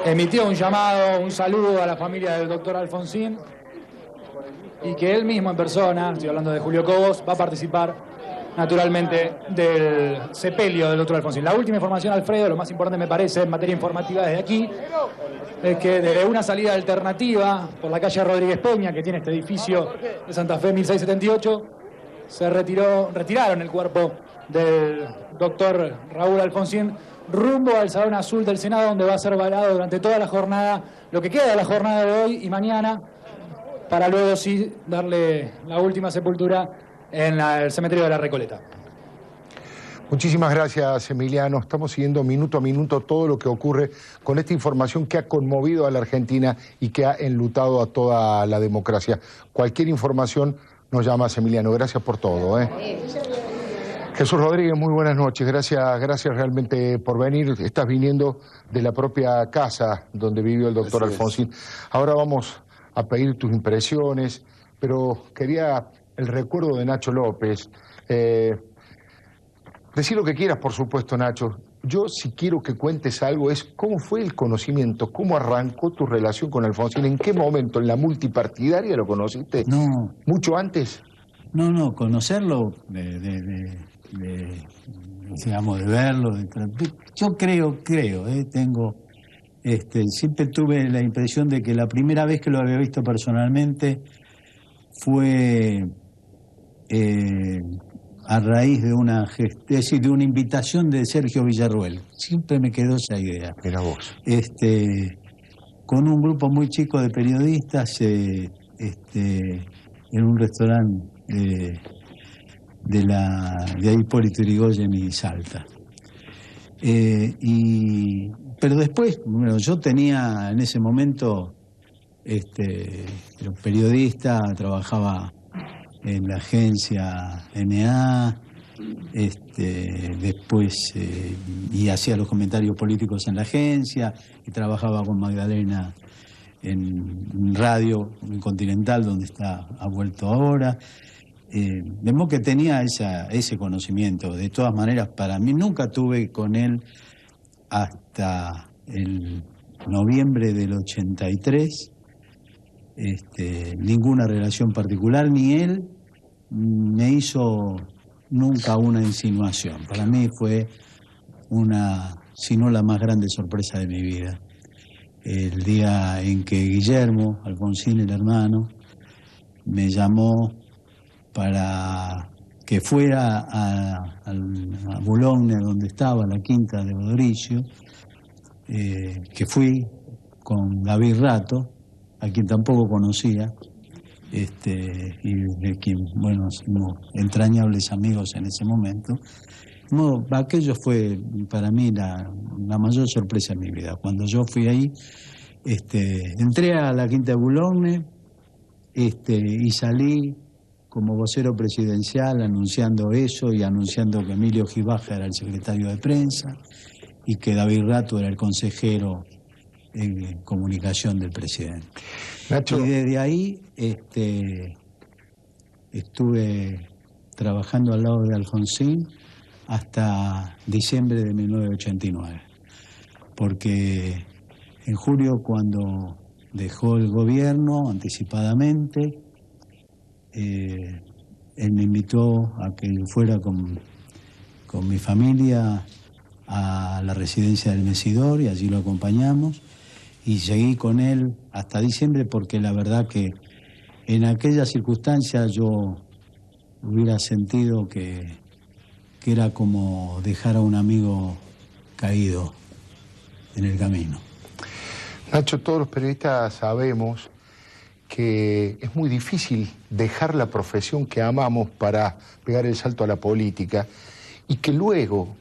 emitió un llamado, un saludo a la familia del doctor Alfonsín y que él mismo en persona, estoy hablando de Julio Cobos, va a participar naturalmente del sepelio del doctor Alfonsín. La última información, Alfredo, lo más importante me parece en materia informativa desde aquí, es que desde una salida alternativa por la calle Rodríguez Peña, que tiene este edificio de Santa Fe 1678, se retiraron el cuerpo del doctor Raúl Alfonsín rumbo al Salón Azul del Senado, donde va a ser velado durante toda la jornada, lo que queda de la jornada de hoy y mañana, para luego sí darle la última sepultura en el cementerio de la Recoleta. Muchísimas gracias, Emiliano. Estamos siguiendo minuto a minuto todo lo que ocurre con esta información que ha conmovido a la Argentina y que ha enlutado a toda la democracia. Cualquier información nos llamas, Emiliano. Gracias por todo. Jesús Rodríguez, muy buenas noches. Gracias realmente por venir. Estás viniendo de la propia casa donde vivió el doctor Alfonsín. Ahora vamos a pedir tus impresiones, pero quería el recuerdo de Nacho López. Decir lo que quieras, por supuesto, Nacho. Yo, si quiero que cuentes algo, es cómo fue el conocimiento, cómo arrancó tu relación con Alfonsín, en qué momento, en la multipartidaria lo conociste. No. ¿Mucho antes? No, conocerlo, digamos, de verlo. Yo creo, tengo, siempre tuve la impresión de que la primera vez que lo había visto personalmente fue a raíz de de una invitación de Sergio Villarruel. Siempre me quedó esa idea. Era vos. Con un grupo muy chico de periodistas en un restaurante de Hipólito Yrigoyen y Salta. Pero después, bueno, yo tenía en ese momento, era periodista, trabajaba en la agencia NA, después y hacía los comentarios políticos en la agencia, y trabajaba con Magdalena en radio, en Continental, donde ha vuelto ahora. De modo que tenía ese conocimiento. De todas maneras, para mí nunca tuve con él hasta el noviembre del 83 ninguna relación particular, ni él me hizo nunca una insinuación. Para mí fue si no la más grande sorpresa de mi vida. El día en que Guillermo Alfonsín, el hermano, me llamó para que fuera a Boulogne, donde estaba la quinta de Odoricio, que fui con David Rato, a quien tampoco conocía, y de quien, bueno, somos entrañables amigos en ese momento. No, aquello fue para mí la mayor sorpresa de mi vida. Cuando yo fui ahí, Entré a la Quinta de Boulogne y salí como vocero presidencial anunciando eso y anunciando que Emilio Gibaja era el secretario de prensa y que David Rato era el consejero en comunicación del presidente. Nacho. Y desde ahí estuve trabajando al lado de Alfonsín hasta diciembre de 1989, porque en julio, cuando dejó el gobierno anticipadamente, él me invitó a que fuera con mi familia a la residencia del Mesidor y allí lo acompañamos y seguí con él hasta diciembre, porque la verdad que en aquella circunstancia yo hubiera sentido que era como dejar a un amigo caído en el camino. Nacho, todos los periodistas sabemos que es muy difícil dejar la profesión que amamos para pegar el salto a la política y que luego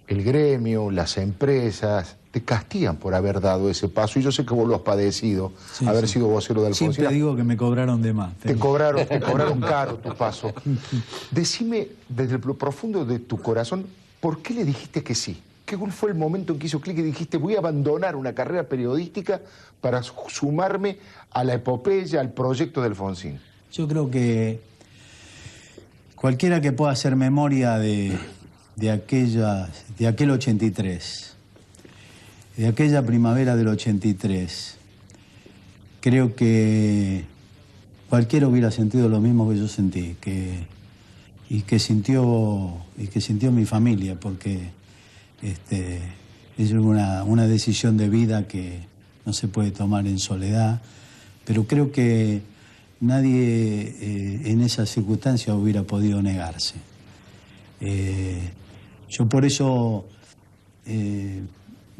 el gremio, las empresas, te castigan por haber dado ese paso. Y yo sé que vos lo has padecido, Sí, haber sí. sido vocero de Alfonsín. Siempre digo que me cobraron de más. Te cobraron caro tu paso. Decime, desde lo profundo de tu corazón, ¿por qué le dijiste que sí? ¿Qué fue el momento en que hizo clic y dijiste, voy a abandonar una carrera periodística para sumarme a la epopeya, al proyecto de Alfonsín? Yo creo que cualquiera que pueda hacer memoria de aquel 83, de aquella primavera del 83, creo que cualquiera hubiera sentido lo mismo que yo sentí, y que sintió mi familia, porque es una decisión de vida que no se puede tomar en soledad, pero creo que nadie en esa circunstancia hubiera podido negarse. Yo por eso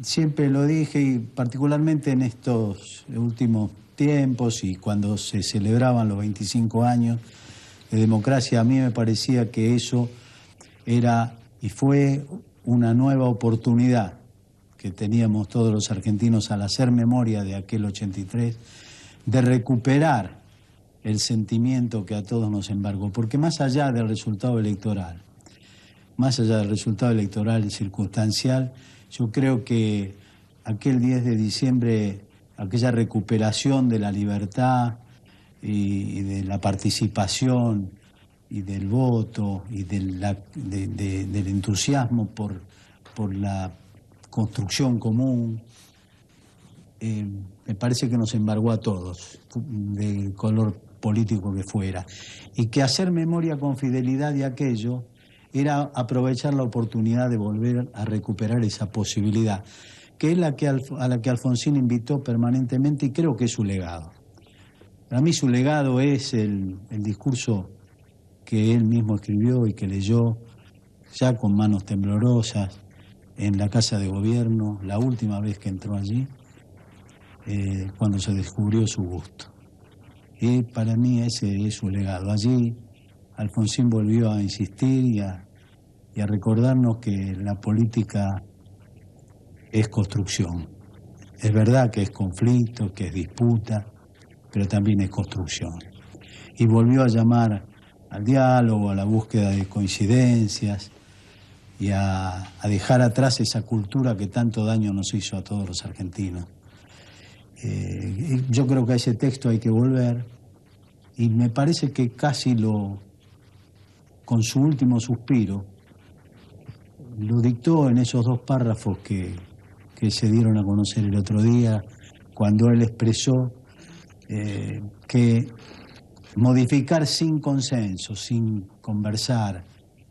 siempre lo dije, y particularmente en estos últimos tiempos y cuando se celebraban los 25 años de democracia, a mí me parecía que eso era y fue una nueva oportunidad que teníamos todos los argentinos al hacer memoria de aquel 83, de recuperar el sentimiento que a todos nos embargó, porque más allá del resultado electoral, circunstancial, yo creo que aquel 10 de diciembre, aquella recuperación de la libertad y de la participación y del voto y del entusiasmo por la construcción común, me parece que nos embargó a todos, del color político que fuera, y que hacer memoria con fidelidad de aquello era aprovechar la oportunidad de volver a recuperar esa posibilidad, que es a la que Alfonsín invitó permanentemente, y creo que es su legado. Para mí su legado es el discurso que él mismo escribió y que leyó ya con manos temblorosas en la Casa de Gobierno, la última vez que entró allí, cuando se descubrió su gusto. Y para mí ese es su legado. Allí Alfonsín volvió a insistir y a recordarnos que la política es construcción. Es verdad que es conflicto, que es disputa, pero también es construcción. Y volvió a llamar al diálogo, a la búsqueda de coincidencias y a dejar atrás esa cultura que tanto daño nos hizo a todos los argentinos. Yo creo que a ese texto hay que volver, y me parece que casi con su último suspiro, lo dictó en esos 2 párrafos que se dieron a conocer el otro día, cuando él expresó que modificar sin consenso, sin conversar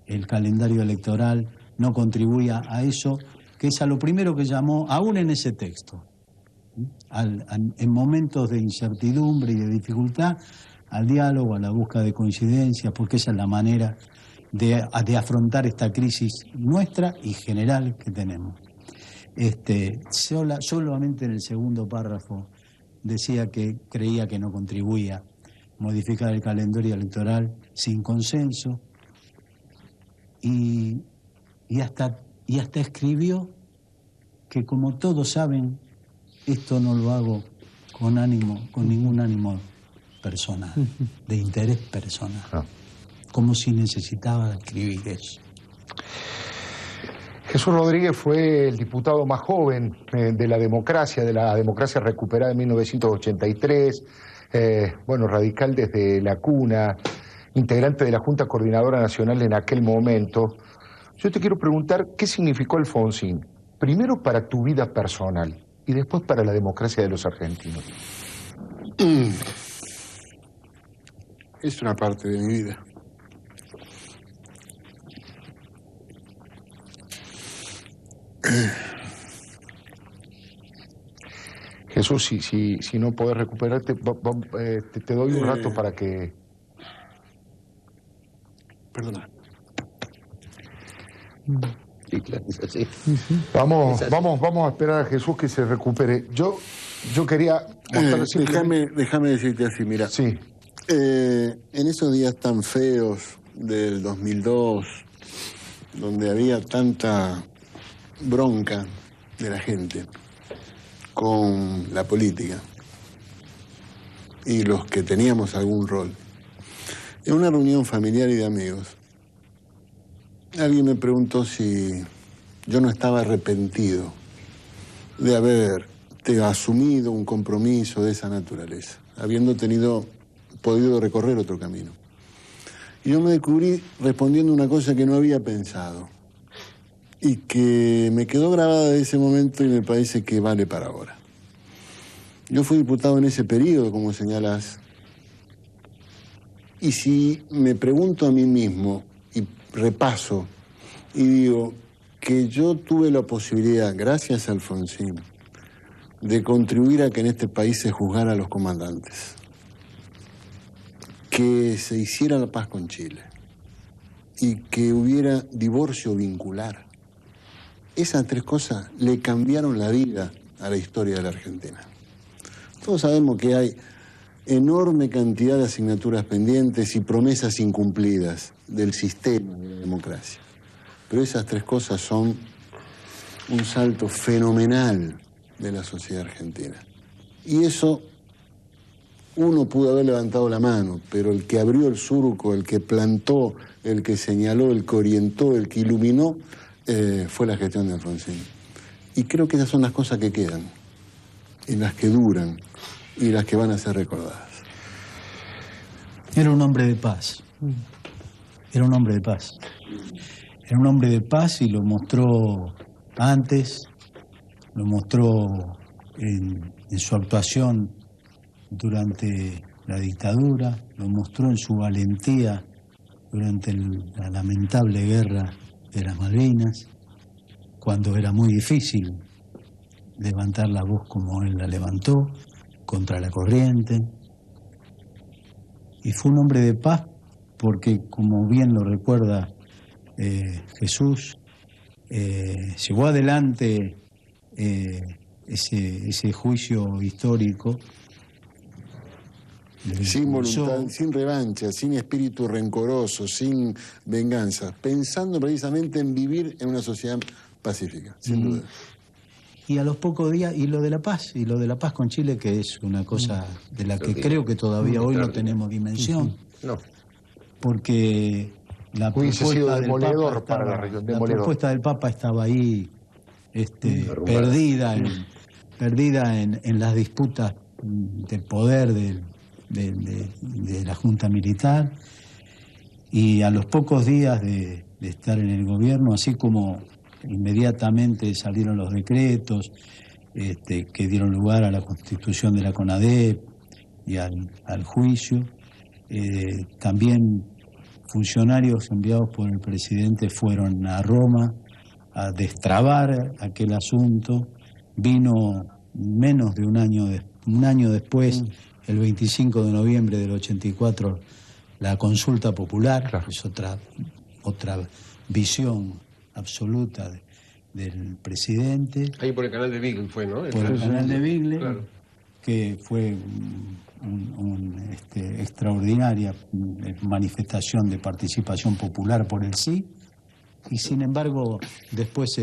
el calendario electoral no contribuía a eso, que es a lo primero que llamó, aún en ese texto, en momentos de incertidumbre y de dificultad, al diálogo, a la búsqueda de coincidencias, porque esa es la manera de afrontar esta crisis nuestra y general que tenemos. Solamente en el segundo párrafo decía que creía que no contribuía modificar el calendario electoral sin consenso, y hasta escribió que, como todos saben, esto no lo hago con ningún ánimo personal, de interés personal. Como si necesitaba escribir eso. Jesús Rodríguez fue el diputado más joven de la democracia recuperada en 1983, bueno, radical desde la cuna, integrante de la Junta Coordinadora Nacional en aquel momento. Yo te quiero preguntar, ¿qué significó Alfonsín? Primero para tu vida personal y después para la democracia de los argentinos. Es una parte de mi vida. Jesús, si no podés recuperarte, te doy un rato para que... Perdona. Sí, claro, es así. Vamos a esperar a Jesús que se recupere. Yo quería... Déjame decirte así, mira. Sí. En esos días tan feos del 2002, donde había tanta bronca de la gente con la política y los que teníamos algún rol, en una reunión familiar y de amigos, alguien me preguntó si yo no estaba arrepentido de haber asumido un compromiso de esa naturaleza, habiendo podido recorrer otro camino. Y yo me descubrí respondiendo una cosa que no había pensado y que me quedó grabada de ese momento y me parece que vale para ahora. Yo fui diputado en ese periodo, como señalas, y si me pregunto a mí mismo y repaso y digo que yo tuve la posibilidad, gracias a Alfonsín, de contribuir a que en este país se juzgara a los comandantes, que se hiciera la paz con Chile y que hubiera divorcio vincular. Esas tres cosas le cambiaron la vida a la historia de la Argentina. Todos sabemos que hay enorme cantidad de asignaturas pendientes y promesas incumplidas del sistema de la democracia. Pero esas tres cosas son un salto fenomenal de la sociedad argentina. Y eso uno pudo haber levantado la mano, pero el que abrió el surco, el que plantó, el que señaló, el que orientó, el que iluminó, fue la gestión de Alfonsín. Y creo que esas son las cosas que quedan, y las que duran, y las que van a ser recordadas. Era un hombre de paz. Era un hombre de paz. Era un hombre de paz y lo mostró antes, lo mostró en su actuación durante la dictadura, lo mostró en su valentía durante la lamentable guerra de las Malvinas, cuando era muy difícil levantar la voz como él la levantó, contra la corriente. Y fue un hombre de paz porque, como bien lo recuerda Jesús, llevó adelante ese juicio histórico. Sin voluntad, sin revancha, sin espíritu rencoroso, sin venganza, pensando precisamente en vivir en una sociedad pacífica, sin duda. Y a los pocos días, y lo de la paz con Chile, que es una cosa de la que creo que todavía hoy no tenemos dimensión. No. Porque la propuesta del Papa estaba ahí, perdida en las disputas del poder de la Junta Militar, y a los pocos días de estar en el gobierno, así como inmediatamente salieron los decretos que dieron lugar a la constitución de la CONADEP y al juicio, también funcionarios enviados por el presidente fueron a Roma a destrabar aquel asunto. Vino menos de un año después, el 25 de noviembre del 84, la consulta popular, claro. Es otra visión absoluta del presidente. Ahí por el canal de Beagle fue, ¿no? Por el canal de Beagle, claro. Que fue extraordinaria manifestación de participación popular por el sí, y sin embargo después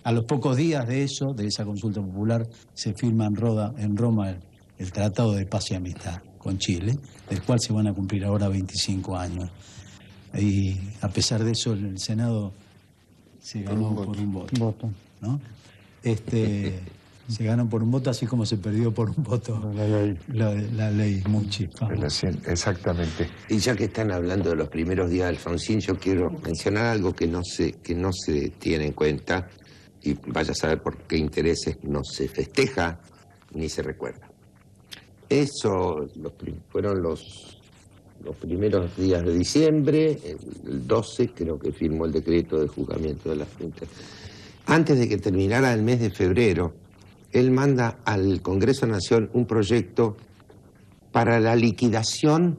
A los pocos días de eso, de esa consulta popular, se firma en Roma el Tratado de Paz y Amistad con Chile, del cual se van a cumplir ahora 25 años. Y a pesar de eso, el Senado se ganó por un voto. ¿No? Se ganó por un voto, así como se perdió por un voto la ley Mucci. Exactamente. Y ya que están hablando de los primeros días de Alfonsín, yo quiero mencionar algo que no se tiene en cuenta, y vaya a saber por qué intereses no se festeja ni se recuerda. Fueron los primeros días de diciembre, el 12 creo que firmó el decreto de juzgamiento de la Junta. Antes de que terminara el mes de febrero, él manda al Congreso Nacional un proyecto para la liquidación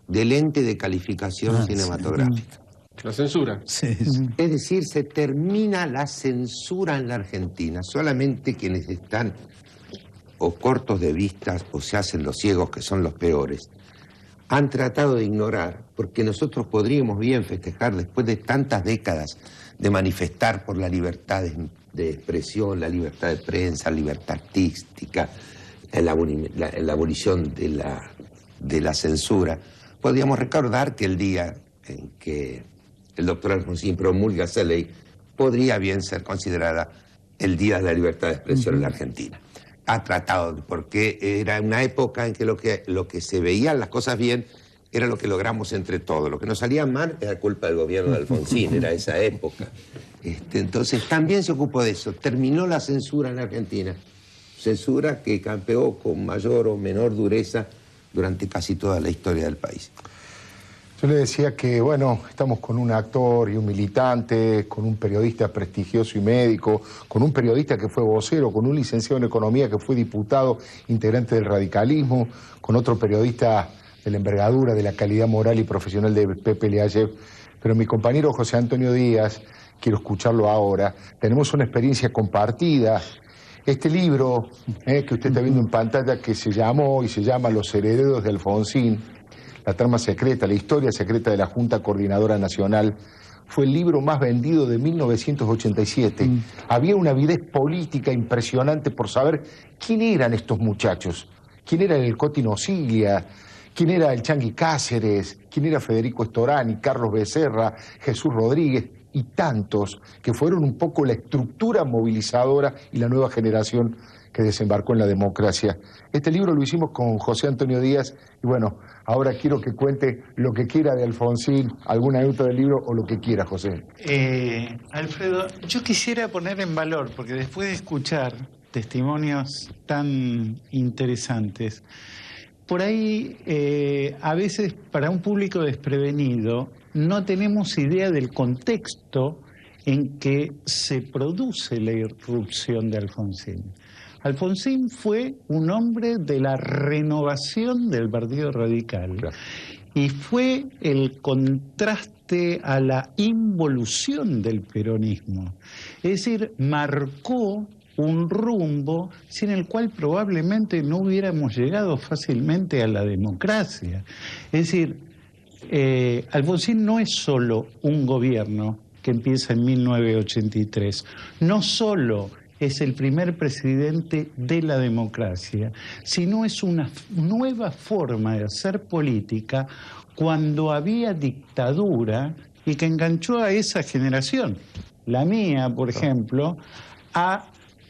del ente de calificación cinematográfica. La censura. Sí. Es decir, se termina la censura en la Argentina. Solamente quienes están o cortos de vistas o se hacen los ciegos, que son los peores, han tratado de ignorar, porque nosotros podríamos bien festejar después de tantas décadas de manifestar por la libertad de expresión, la libertad de prensa, la libertad artística, la abolición de la censura. Podríamos recordar que el día en que el doctor Alfonsín promulga esa ley podría bien ser considerada el Día de la Libertad de Expresión en la Argentina. Ha tratado, porque era una época en que lo que se veían las cosas bien era lo que logramos entre todos. Lo que nos salía mal era culpa del gobierno de Alfonsín, era esa época. Entonces también se ocupó de eso. Terminó la censura en la Argentina. Censura que campeó con mayor o menor dureza durante casi toda la historia del país. Yo le decía que, bueno, estamos con un actor y un militante, con un periodista prestigioso y médico, con un periodista que fue vocero, con un licenciado en economía que fue diputado, integrante del radicalismo, con otro periodista de la envergadura, de la calidad moral y profesional de Pepe Leayev. Pero mi compañero José Antonio Díaz, quiero escucharlo ahora, tenemos una experiencia compartida. Este libro que usted está viendo en pantalla, que se llamó y se llama Los herederos de Alfonsín, la trama secreta, la historia secreta de la Junta Coordinadora Nacional, fue el libro más vendido de 1987. Había una avidez política impresionante por saber quién eran estos muchachos, quién era el Coti Nocilia, quién era el Changi Cáceres, quién era Federico Storani, Carlos Becerra, Jesús Rodríguez y tantos que fueron un poco la estructura movilizadora y la nueva generación que desembarcó en la democracia. Este libro lo hicimos con José Antonio Díaz y bueno, ahora quiero que cuente lo que quiera de Alfonsín, alguna anécdota del libro o lo que quiera, José. Alfredo, yo quisiera poner en valor, porque después de escuchar testimonios tan interesantes, por ahí a veces para un público desprevenido no tenemos idea del contexto en que se produce la irrupción de Alfonsín. Alfonsín fue un hombre de la renovación del Partido Radical, claro, y fue el contraste a la involución del peronismo. Es decir, marcó un rumbo sin el cual probablemente no hubiéramos llegado fácilmente a la democracia. Es decir, Alfonsín no es solo un gobierno que empieza en 1983, no solo es el primer presidente de la democracia, sino es una nueva forma de hacer política cuando había dictadura y que enganchó a esa generación, la mía, por ejemplo, a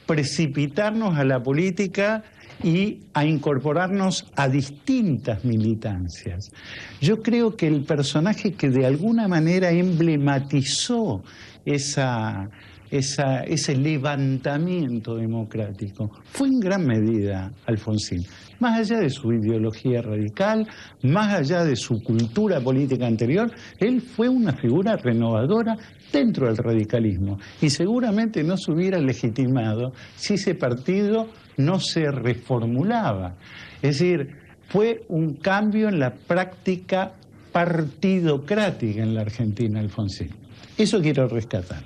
precipitarnos a la política y a incorporarnos a distintas militancias. Yo creo que el personaje que de alguna manera emblematizó ese levantamiento democrático fue en gran medida Alfonsín. Más allá de su ideología radical, más allá de su cultura política anterior, él fue una figura renovadora dentro del radicalismo y seguramente no se hubiera legitimado si ese partido no se reformulaba. Es decir, fue un cambio en la práctica partidocrática en la Argentina, Alfonsín. Eso quiero rescatar.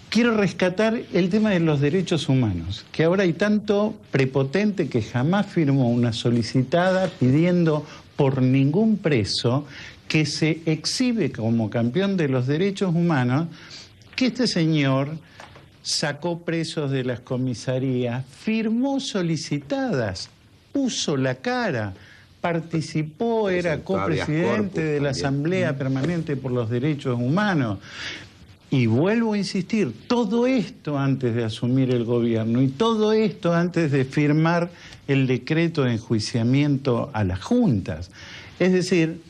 Quiero rescatar el tema de los derechos humanos, que ahora hay tanto prepotente que jamás firmó una solicitada pidiendo por ningún preso que se exhibe como campeón de los derechos humanos, que este señor sacó presos de las comisarías, firmó solicitadas, puso la cara, participó, era copresidente de la Asamblea Permanente por los Derechos Humanos. Y vuelvo a insistir, todo esto antes de asumir el gobierno y todo esto antes de firmar el decreto de enjuiciamiento a las juntas. Es decir,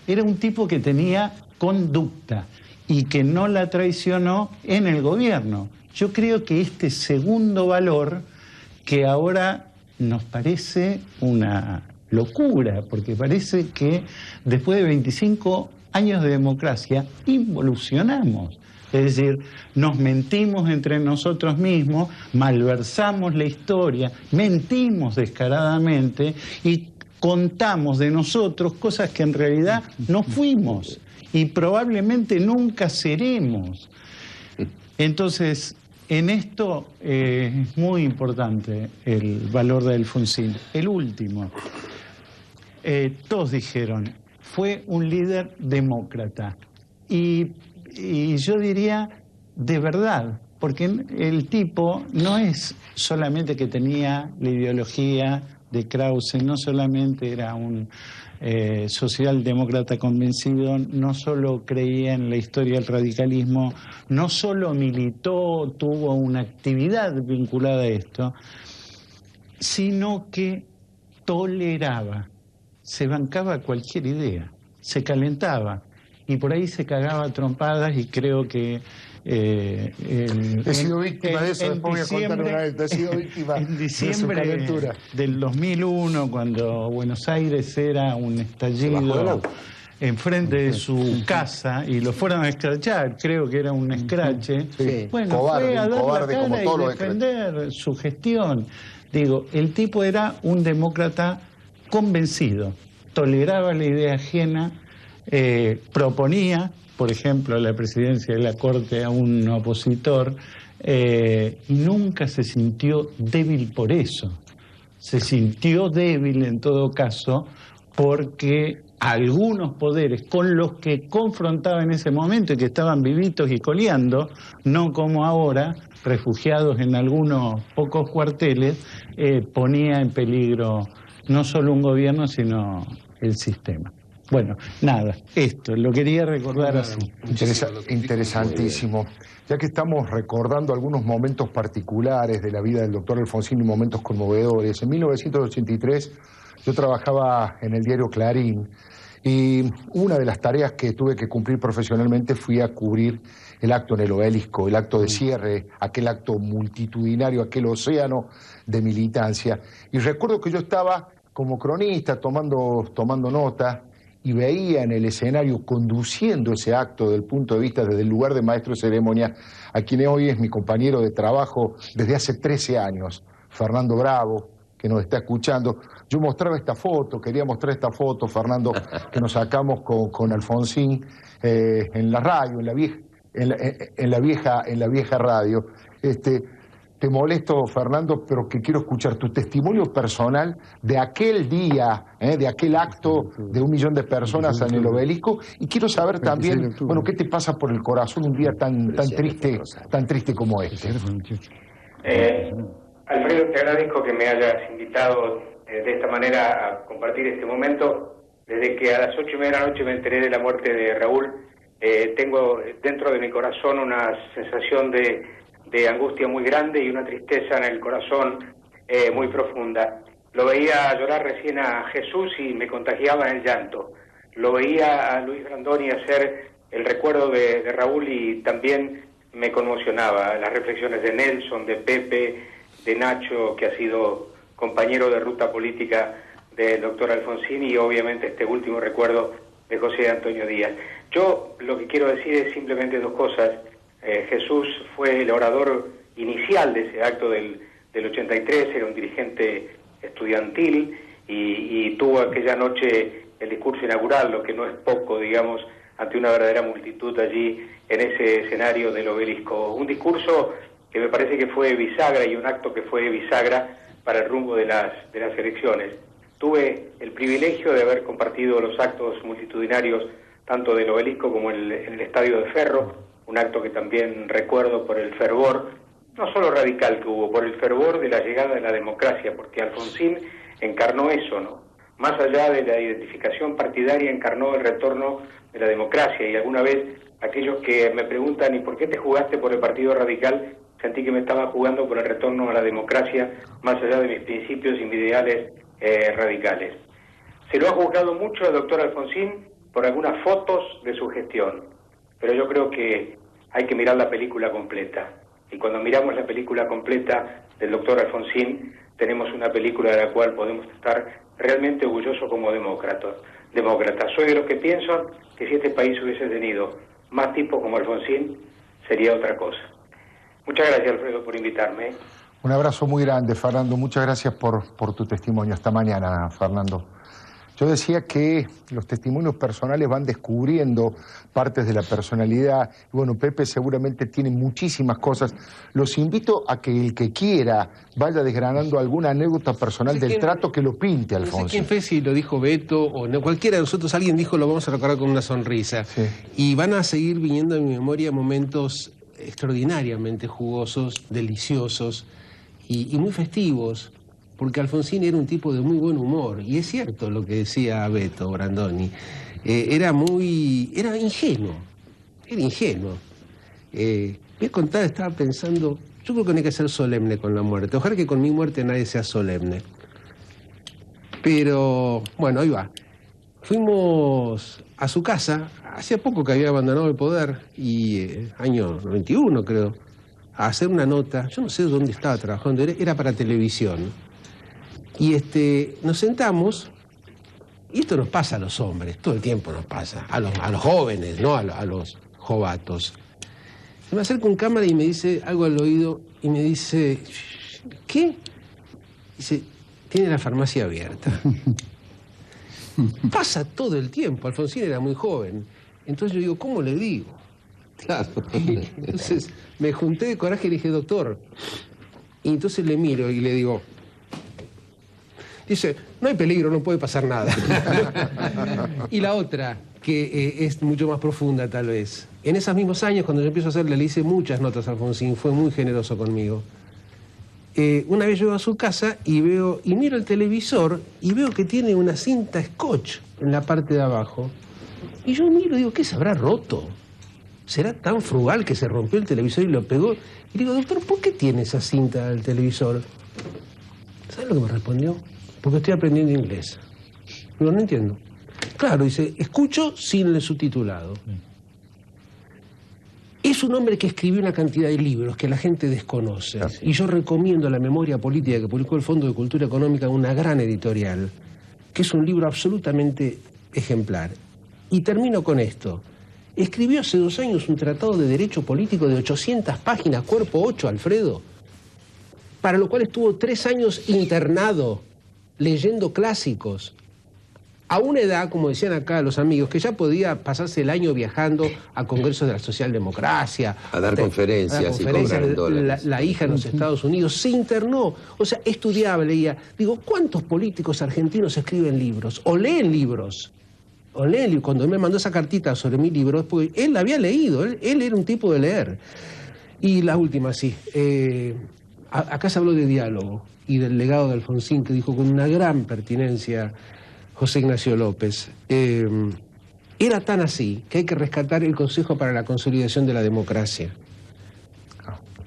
era un tipo que tenía conducta y que no la traicionó en el gobierno. Yo creo que este segundo valor, que ahora nos parece una locura, porque parece que después de 25 años de democracia involucionamos. Es decir, nos mentimos entre nosotros mismos, malversamos la historia, mentimos descaradamente y contamos de nosotros cosas que en realidad no fuimos y probablemente nunca seremos. Entonces, en esto es muy importante el valor de Alfonsín. El último, todos dijeron, fue un líder demócrata. Y yo diría de verdad, porque el tipo no es solamente que tenía la ideología de Krause, no solamente era un socialdemócrata convencido, no solo creía en la historia del radicalismo, no solo militó, tuvo una actividad vinculada a esto, sino que toleraba, se bancaba cualquier idea, se calentaba. Y por ahí se cagaba a trompadas y creo que... he sido víctima de eso, después voy a contar una vez, he sido víctima en diciembre de su calentura. Del 2001, cuando Buenos Aires era un estallido enfrente de su casa y lo fueron a escrachar, creo que era un escrache, bueno, cobarde, fue a dar la cara y defender su gestión. Digo, el tipo era un demócrata convencido, toleraba la idea ajena, proponía, por ejemplo, la presidencia de la Corte a un opositor y nunca se sintió débil por eso. Se sintió débil en todo caso porque algunos poderes con los que confrontaba en ese momento y que estaban vivitos y coleando, no como ahora, refugiados en algunos pocos cuarteles, ponía en peligro no solo un gobierno sino el sistema. Bueno, nada, esto, lo quería recordar así. Interesantísimo. Ya que estamos recordando algunos momentos particulares de la vida del doctor Alfonsín y momentos conmovedores, en 1983 yo trabajaba en el diario Clarín y una de las tareas que tuve que cumplir profesionalmente fui a cubrir el acto en el Obelisco, el acto de cierre, aquel acto multitudinario, aquel océano de militancia. Y recuerdo que yo estaba como cronista tomando nota y veía en el escenario, conduciendo ese acto desde el punto de vista, desde el lugar de maestro de ceremonia, a quien hoy es mi compañero de trabajo desde hace 13 años, Fernando Bravo, que nos está escuchando. Yo mostraba esta foto, quería mostrar esta foto, Fernando, que nos sacamos con Alfonsín en la radio, en la vieja radio. Te molesto, Fernando, pero que quiero escuchar tu testimonio personal de aquel día, de aquel acto de 1 millón de personas en el Obelisco, y quiero saber también, bueno, ¿qué te pasa por el corazón un día tan triste como este? Alfredo, te agradezco que me hayas invitado de esta manera a compartir este momento. Desde que a las 8:30 de la noche me enteré de la muerte de Raúl, tengo dentro de mi corazón una sensación de angustia muy grande y una tristeza en el corazón muy profunda. Lo veía llorar recién a Jesús y me contagiaba en el llanto. Lo veía a Luis Brandoni hacer el recuerdo de Raúl y también me conmocionaba. Las reflexiones de Nelson, de Pepe, de Nacho, que ha sido compañero de ruta política del doctor Alfonsín, y obviamente este último recuerdo de José Antonio Díaz. Yo lo que quiero decir es simplemente dos cosas. Jesús fue el orador inicial de ese acto del 83, era un dirigente estudiantil y tuvo aquella noche el discurso inaugural, lo que no es poco, digamos, ante una verdadera multitud allí en ese escenario del Obelisco. Un discurso que me parece que fue bisagra y un acto que fue bisagra para el rumbo de las elecciones. Tuve el privilegio de haber compartido los actos multitudinarios tanto del Obelisco como en el Estadio de Ferro, un acto que también recuerdo por el fervor no solo radical que hubo, por el fervor de la llegada de la democracia, porque Alfonsín encarnó eso, ¿no? Más allá de la identificación partidaria, encarnó el retorno de la democracia. Y alguna vez aquellos que me preguntan, ¿y por qué te jugaste por el Partido Radical? Sentí que me estaba jugando por el retorno a la democracia, más allá de mis principios y mis ideales radicales. Se lo ha juzgado mucho al doctor Alfonsín por algunas fotos de su gestión, pero yo creo que hay que mirar la película completa. Y cuando miramos la película completa del doctor Alfonsín, tenemos una película de la cual podemos estar realmente orgullosos como demócratas. Soy de los que piensan que si este país hubiese tenido más tipos como Alfonsín, sería otra cosa. Muchas gracias, Alfredo, por invitarme. Un abrazo muy grande, Fernando. Muchas gracias por tu testimonio. Hasta mañana, Fernando. Yo decía que los testimonios personales van descubriendo partes de la personalidad. Y bueno, Pepe seguramente tiene muchísimas cosas. Los invito a que el que quiera vaya desgranando alguna anécdota personal del trato que lo pinte, Alfonso. No sé quién fue, si lo dijo Beto o no, cualquiera de nosotros, alguien dijo, lo vamos a recordar con una sonrisa. Sí. Y van a seguir viniendo en mi memoria momentos extraordinariamente jugosos, deliciosos y muy festivos. Porque Alfonsín era un tipo de muy buen humor, y es cierto lo que decía Beto Brandoni, era ingenuo, voy a contar, estaba pensando, yo creo que no hay que ser solemne con la muerte, ojalá que con mi muerte nadie sea solemne, pero bueno, ahí va. Fuimos a su casa, hacía poco que había abandonado el poder, y año 91 creo, a hacer una nota, yo no sé dónde estaba trabajando, era para televisión. Y nos sentamos, y esto nos pasa a los hombres, todo el tiempo nos pasa, a los jóvenes, no a los jovatos. Se me acerca un cámara y me dice algo al oído, y me dice, ¿qué? Dice, tiene la farmacia abierta. Pasa todo el tiempo, Alfonsín era muy joven. Entonces yo digo, ¿cómo le digo? Claro. Entonces me junté de coraje y le dije, doctor. Y entonces le miro y le digo, dice, no hay peligro, no puede pasar nada. Y la otra, que es mucho más profunda tal vez. En esos mismos años, cuando yo empiezo a hacerle, le hice muchas notas a Alfonsín, fue muy generoso conmigo. Una vez llego a su casa y miro el televisor y veo que tiene una cinta scotch en la parte de abajo. Y yo miro y digo, ¿qué se habrá roto? ¿Será tan frugal que se rompió el televisor y lo pegó? Y digo, doctor, ¿por qué tiene esa cinta del televisor? ¿Sabes lo que me respondió? Porque estoy aprendiendo inglés. Digo, no entiendo. Claro, dice, escucho sin el subtitulado. Es un hombre que escribió una cantidad de libros que la gente desconoce. Gracias. Y yo recomiendo La memoria política que publicó el Fondo de Cultura Económica, una gran editorial, que es un libro absolutamente ejemplar. Y termino con esto. Escribió hace 2 años un tratado de derecho político de 800 páginas, cuerpo 8, Alfredo, para lo cual estuvo 3 años internado, leyendo clásicos, a una edad, como decían acá los amigos, que ya podía pasarse el año viajando a congresos de la socialdemocracia. A dar conferencias y cobrar en dólares. La hija en los Estados Unidos se internó, o sea, estudiaba, leía. Digo, ¿cuántos políticos argentinos escriben libros? O leen libros. Cuando él me mandó esa cartita sobre mi libro, porque él la había leído, él era un tipo de leer. Y la última, sí. Acá se habló de diálogo y del legado de Alfonsín, que dijo con una gran pertinencia José Ignacio López. Era tan así que hay que rescatar el Consejo para la Consolidación de la Democracia.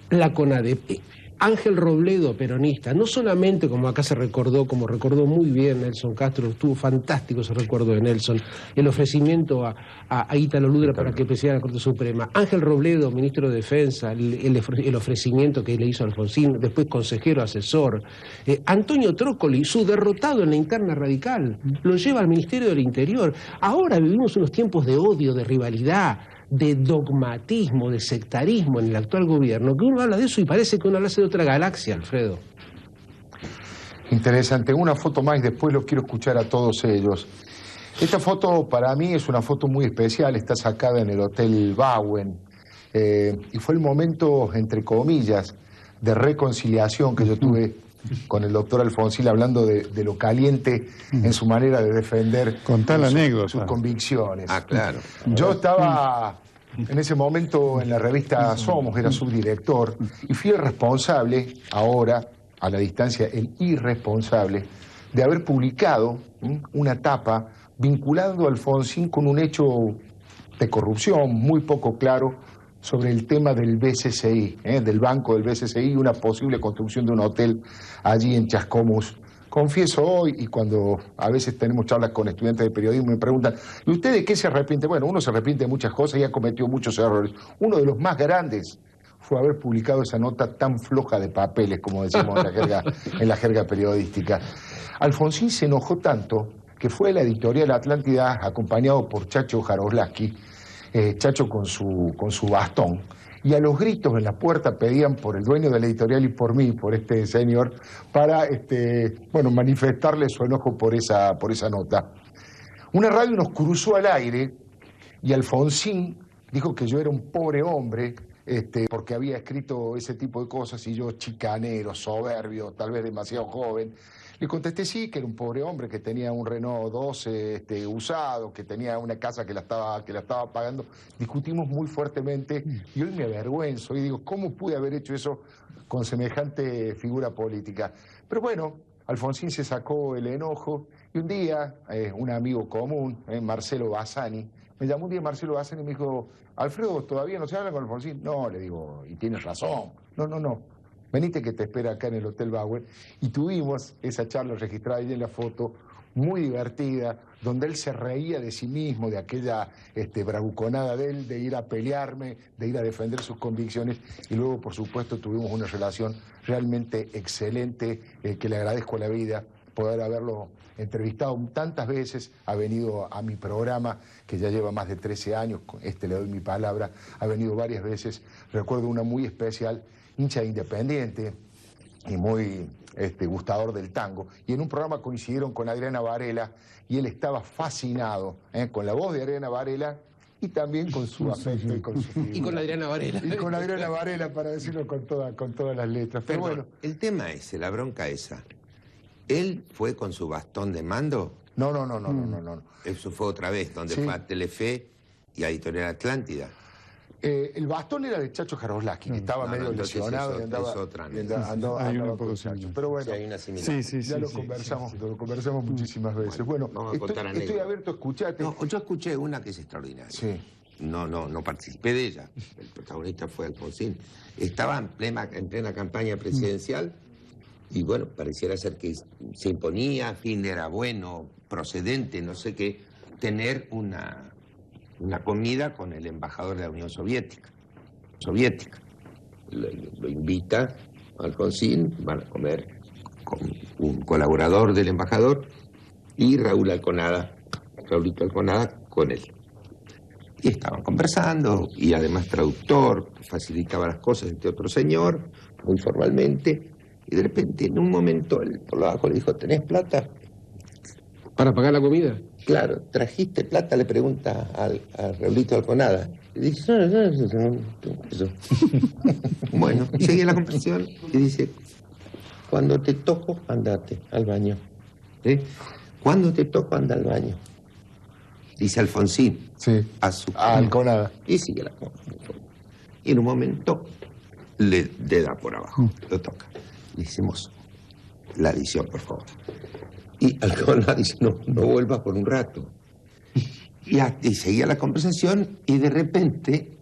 La CONADEP. Ángel Robledo, peronista, no solamente como acá se recordó, como recordó muy bien Nelson Castro, estuvo fantástico ese recuerdo de Nelson, el ofrecimiento a Ítalo Ludra para que presidiera la Corte Suprema. Ángel Robledo, ministro de Defensa, el ofrecimiento que le hizo a Alfonsín, después consejero asesor. Antonio Trócoli, su derrotado en la interna radical, lo lleva al Ministerio del Interior. Ahora vivimos unos tiempos de odio, de rivalidad, de dogmatismo, de sectarismo en el actual gobierno, que uno habla de eso y parece que uno habla de otra galaxia, Alfredo. Interesante. Una foto más y después los quiero escuchar a todos ellos. Esta foto para mí es una foto muy especial, está sacada en el Hotel Bauen, y fue el momento, entre comillas, de reconciliación que yo tuve con el doctor Alfonsín, hablando de lo caliente en su manera de defender Contá la anécdota. Sus convicciones. Ah, claro. Yo estaba En ese momento en la revista Somos era subdirector y fui el responsable, ahora a la distancia el irresponsable, de haber publicado una tapa vinculando a Alfonsín con un hecho de corrupción muy poco claro sobre el tema del BCCI, del banco del BCCI, una posible construcción de un hotel allí en Chascomús. Confieso hoy, y cuando a veces tenemos charlas con estudiantes de periodismo, me preguntan, ¿y usted de qué se arrepiente? Bueno, uno se arrepiente de muchas cosas y ha cometido muchos errores. Uno de los más grandes fue haber publicado esa nota tan floja de papeles, como decimos en la jerga periodística. Alfonsín se enojó tanto que fue a la editorial Atlántida acompañado por Chacho Jaroslaski, Chacho con su bastón, y a los gritos en la puerta pedían por el dueño de la editorial y por mí, por este señor, para manifestarle su enojo por esa nota. Una radio nos cruzó al aire y Alfonsín dijo que yo era un pobre hombre porque había escrito ese tipo de cosas y yo chicanero, soberbio, tal vez demasiado joven. Le contesté sí, que era un pobre hombre, que tenía un Renault 12 usado, que tenía una casa que la estaba pagando. Discutimos muy fuertemente y hoy me avergüenzo y digo, ¿cómo pude haber hecho eso con semejante figura política? Pero bueno, Alfonsín se sacó el enojo y un día un amigo común, Marcelo Bassani, me llamó un día Marcelo Bassani y me dijo, Alfredo, ¿todavía no se habla con Alfonsín? No, le digo, y tienes razón. No. Venite que te espera acá en el Hotel Bauer. Y tuvimos esa charla registrada ahí en la foto, muy divertida, donde él se reía de sí mismo, de aquella bravuconada de él, de ir a pelearme, de ir a defender sus convicciones. Y luego, por supuesto, tuvimos una relación realmente excelente, que le agradezco a la vida poder haberlo entrevistado tantas veces. Ha venido a mi programa, que ya lleva más de 13 años, le doy mi palabra, ha venido varias veces. Recuerdo una muy especial, hincha de Independiente y muy gustador del tango, y en un programa coincidieron con Adriana Varela y él estaba fascinado con la voz de Adriana Varela y también con su afecto y con su figura. Y con Adriana Varela. Y con Adriana Varela, para decirlo con todas las letras. Pero bueno, el tema ese, la bronca esa, ¿él fue con su bastón de mando? No. Eso fue otra vez, donde fue a Telefe y a Editorial Atlántida. El bastón era de Chacho Jaroslaski, que estaba medio lesionado y andaba con Chacho. Pero bueno, ya lo conversamos muchísimas veces. Bueno, estoy abierto a escucharte. No, yo escuché una que es extraordinaria. Sí. No participé de ella. El protagonista fue Alfonsín. Estaba en plena campaña presidencial y bueno, pareciera ser que se imponía, era bueno, procedente, no sé qué, tener una comida con el embajador de la Unión Soviética. Lo invita a Alfonsín, van a comer con un colaborador del embajador y Raulito Alconada con él. Y estaban conversando, y además traductor, facilitaba las cosas este otro señor, muy formalmente, y de repente, en un momento, el polaco le dijo, ¿tenés plata? ¿Para pagar la comida? Claro, ¿trajiste plata? Le pregunta a Raulito Alconada. Y dice, no. Bueno, sigue la conversación y dice, cuando te toco, andate al baño. Cuando te toco, anda al baño. Dice Alfonsín. Sí. A Alconada. Y sigue la conversación. Y en un momento le da por abajo, lo toca. Le decimos, la adición, por favor. Y Alconada dice, no vuelvas por un rato. Y seguía la conversación y de repente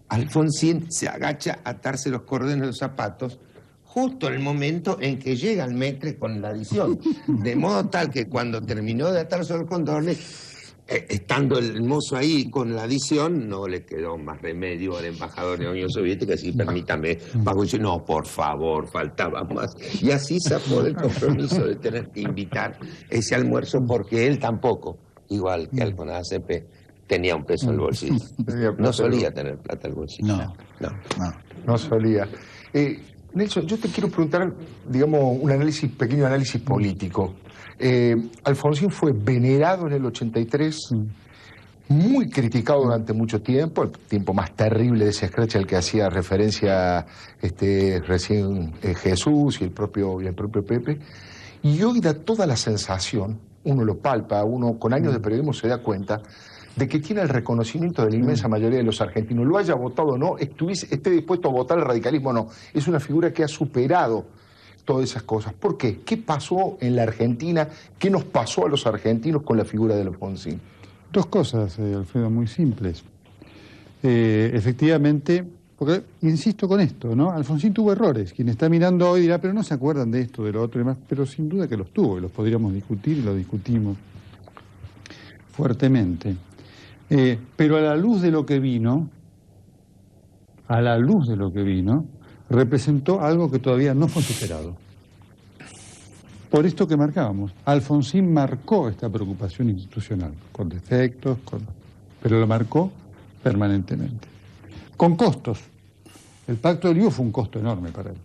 Alfonsín se agacha a atarse los cordones de los zapatos justo en el momento en que llega el maître con la adición. De modo tal que cuando terminó de atarse los cordones, estando el mozo ahí con la adición, no le quedó más remedio al embajador de la Unión Soviética, así, permítame, Paco, dice, no, por favor, faltaba más. Y así zafó del compromiso de tener que invitar ese almuerzo, porque él tampoco, igual que Alconada Cepe, tenía un peso en el bolsillo. No solía tener plata en el bolsillo. No solía. Nelson, yo te quiero preguntar, digamos, pequeño análisis político. Alfonsín fue venerado en el 83, muy criticado durante mucho tiempo, el tiempo más terrible de ese scratch al que hacía referencia recién Jesús y el propio Pepe, y hoy da toda la sensación, uno lo palpa, uno con años de periodismo se da cuenta, de que tiene el reconocimiento de la inmensa mayoría de los argentinos, lo haya votado o no, esté dispuesto a votar el radicalismo o no. Es una figura que ha superado todas esas cosas. ¿Por qué? ¿Qué pasó en la Argentina? ¿Qué nos pasó a los argentinos con la figura de Alfonsín? Dos cosas, Alfredo, muy simples. Efectivamente, porque insisto con esto, ¿no? Alfonsín tuvo errores. Quien está mirando hoy dirá, pero no se acuerdan de esto, de lo otro y demás, pero sin duda que los tuvo y los podríamos discutir y los discutimos fuertemente. Pero a la luz de lo que vino, representó algo que todavía no fue superado. Por esto que marcábamos, Alfonsín marcó esta preocupación institucional, con defectos, pero lo marcó permanentemente. Con costos. El Pacto del Lío fue un costo enorme para él.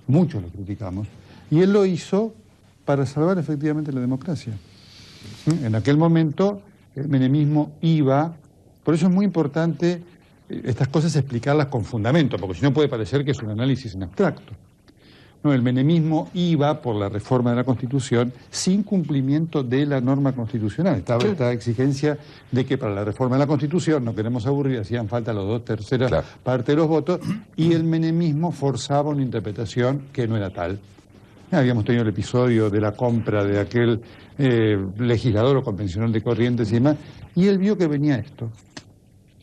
Muchos lo criticamos. Y él lo hizo para salvar efectivamente la democracia. En aquel momento el menemismo iba, por eso es muy importante estas cosas explicarlas con fundamento, porque si no puede parecer que es un análisis en abstracto. No, el menemismo iba por la reforma de la Constitución sin cumplimiento de la norma constitucional. Estaba esta exigencia de que para la reforma de la Constitución, no queremos aburrir, hacían falta los 2/3 partes de los votos, y el menemismo forzaba una interpretación que no era tal. Habíamos tenido el episodio de la compra de aquel legislador o convencional de Corrientes y demás, y él vio que venía esto.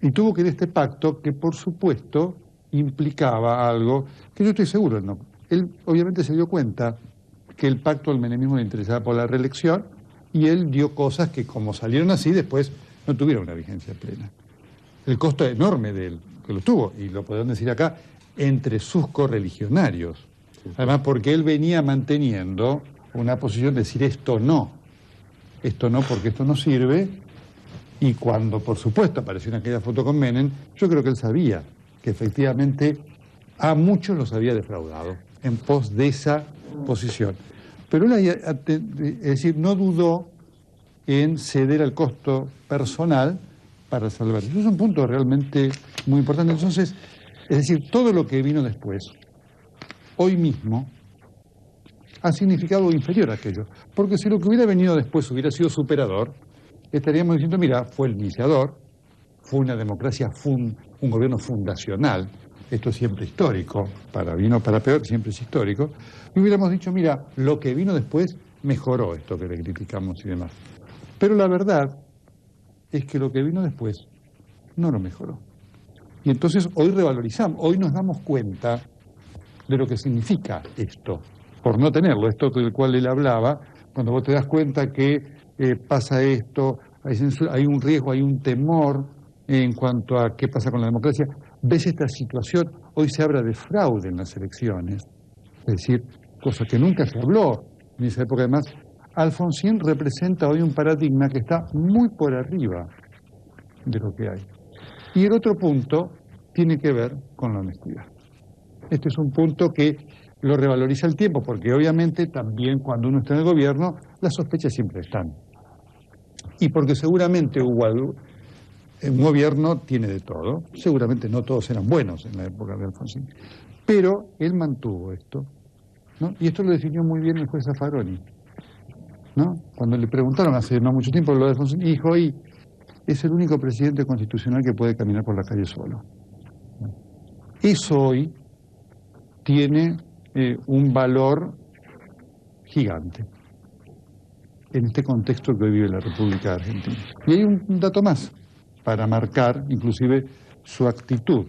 Y tuvo que ir a este pacto que, por supuesto, implicaba algo que yo estoy seguro, no. Él obviamente se dio cuenta que el pacto del menemismo le interesaba por la reelección y él dio cosas que, como salieron así, después no tuvieron una vigencia plena. El costo enorme de él, que lo tuvo, y lo podemos decir acá, entre sus correligionarios. Además, porque él venía manteniendo una posición de decir esto no porque esto no sirve, y cuando, por supuesto, apareció en aquella foto con Menem, yo creo que él sabía que efectivamente a muchos los había defraudado en pos de esa posición. Pero él, es decir, no dudó en ceder al costo personal para salvar. Eso es un punto realmente muy importante. Entonces, es decir, todo lo que vino después, hoy mismo, ha significado algo inferior a aquello. Porque si lo que hubiera venido después hubiera sido superador, estaríamos diciendo, mira, fue el iniciador, fue una democracia, un gobierno fundacional. Esto es siempre histórico, para bien o para peor, siempre es histórico, y hubiéramos dicho, mira, lo que vino después mejoró esto que le criticamos y demás. Pero la verdad es que lo que vino después no lo mejoró. Y entonces hoy revalorizamos, hoy nos damos cuenta de lo que significa esto, por no tenerlo, esto del cual él hablaba, cuando vos te das cuenta que pasa esto, hay censura, hay un riesgo, hay un temor en cuanto a qué pasa con la democracia. Ves esta situación, hoy se habla de fraude en las elecciones, es decir, cosa que nunca se habló en esa época. Además, Alfonsín representa hoy un paradigma que está muy por arriba de lo que hay. Y el otro punto tiene que ver con la honestidad. Este es un punto que lo revaloriza el tiempo, porque obviamente también cuando uno está en el gobierno, las sospechas siempre están. Y porque seguramente hubo algo. Un gobierno tiene de todo, seguramente no todos eran buenos en la época de Alfonsín, pero él mantuvo esto, ¿no? Y esto lo definió muy bien el juez Zaffaroni, ¿no? Cuando le preguntaron hace no mucho tiempo lo de Alfonsín, dijo, y es el único presidente constitucional que puede caminar por la calle solo. Eso hoy tiene un valor gigante en este contexto que hoy vive la República Argentina. Y hay un dato más para marcar inclusive su actitud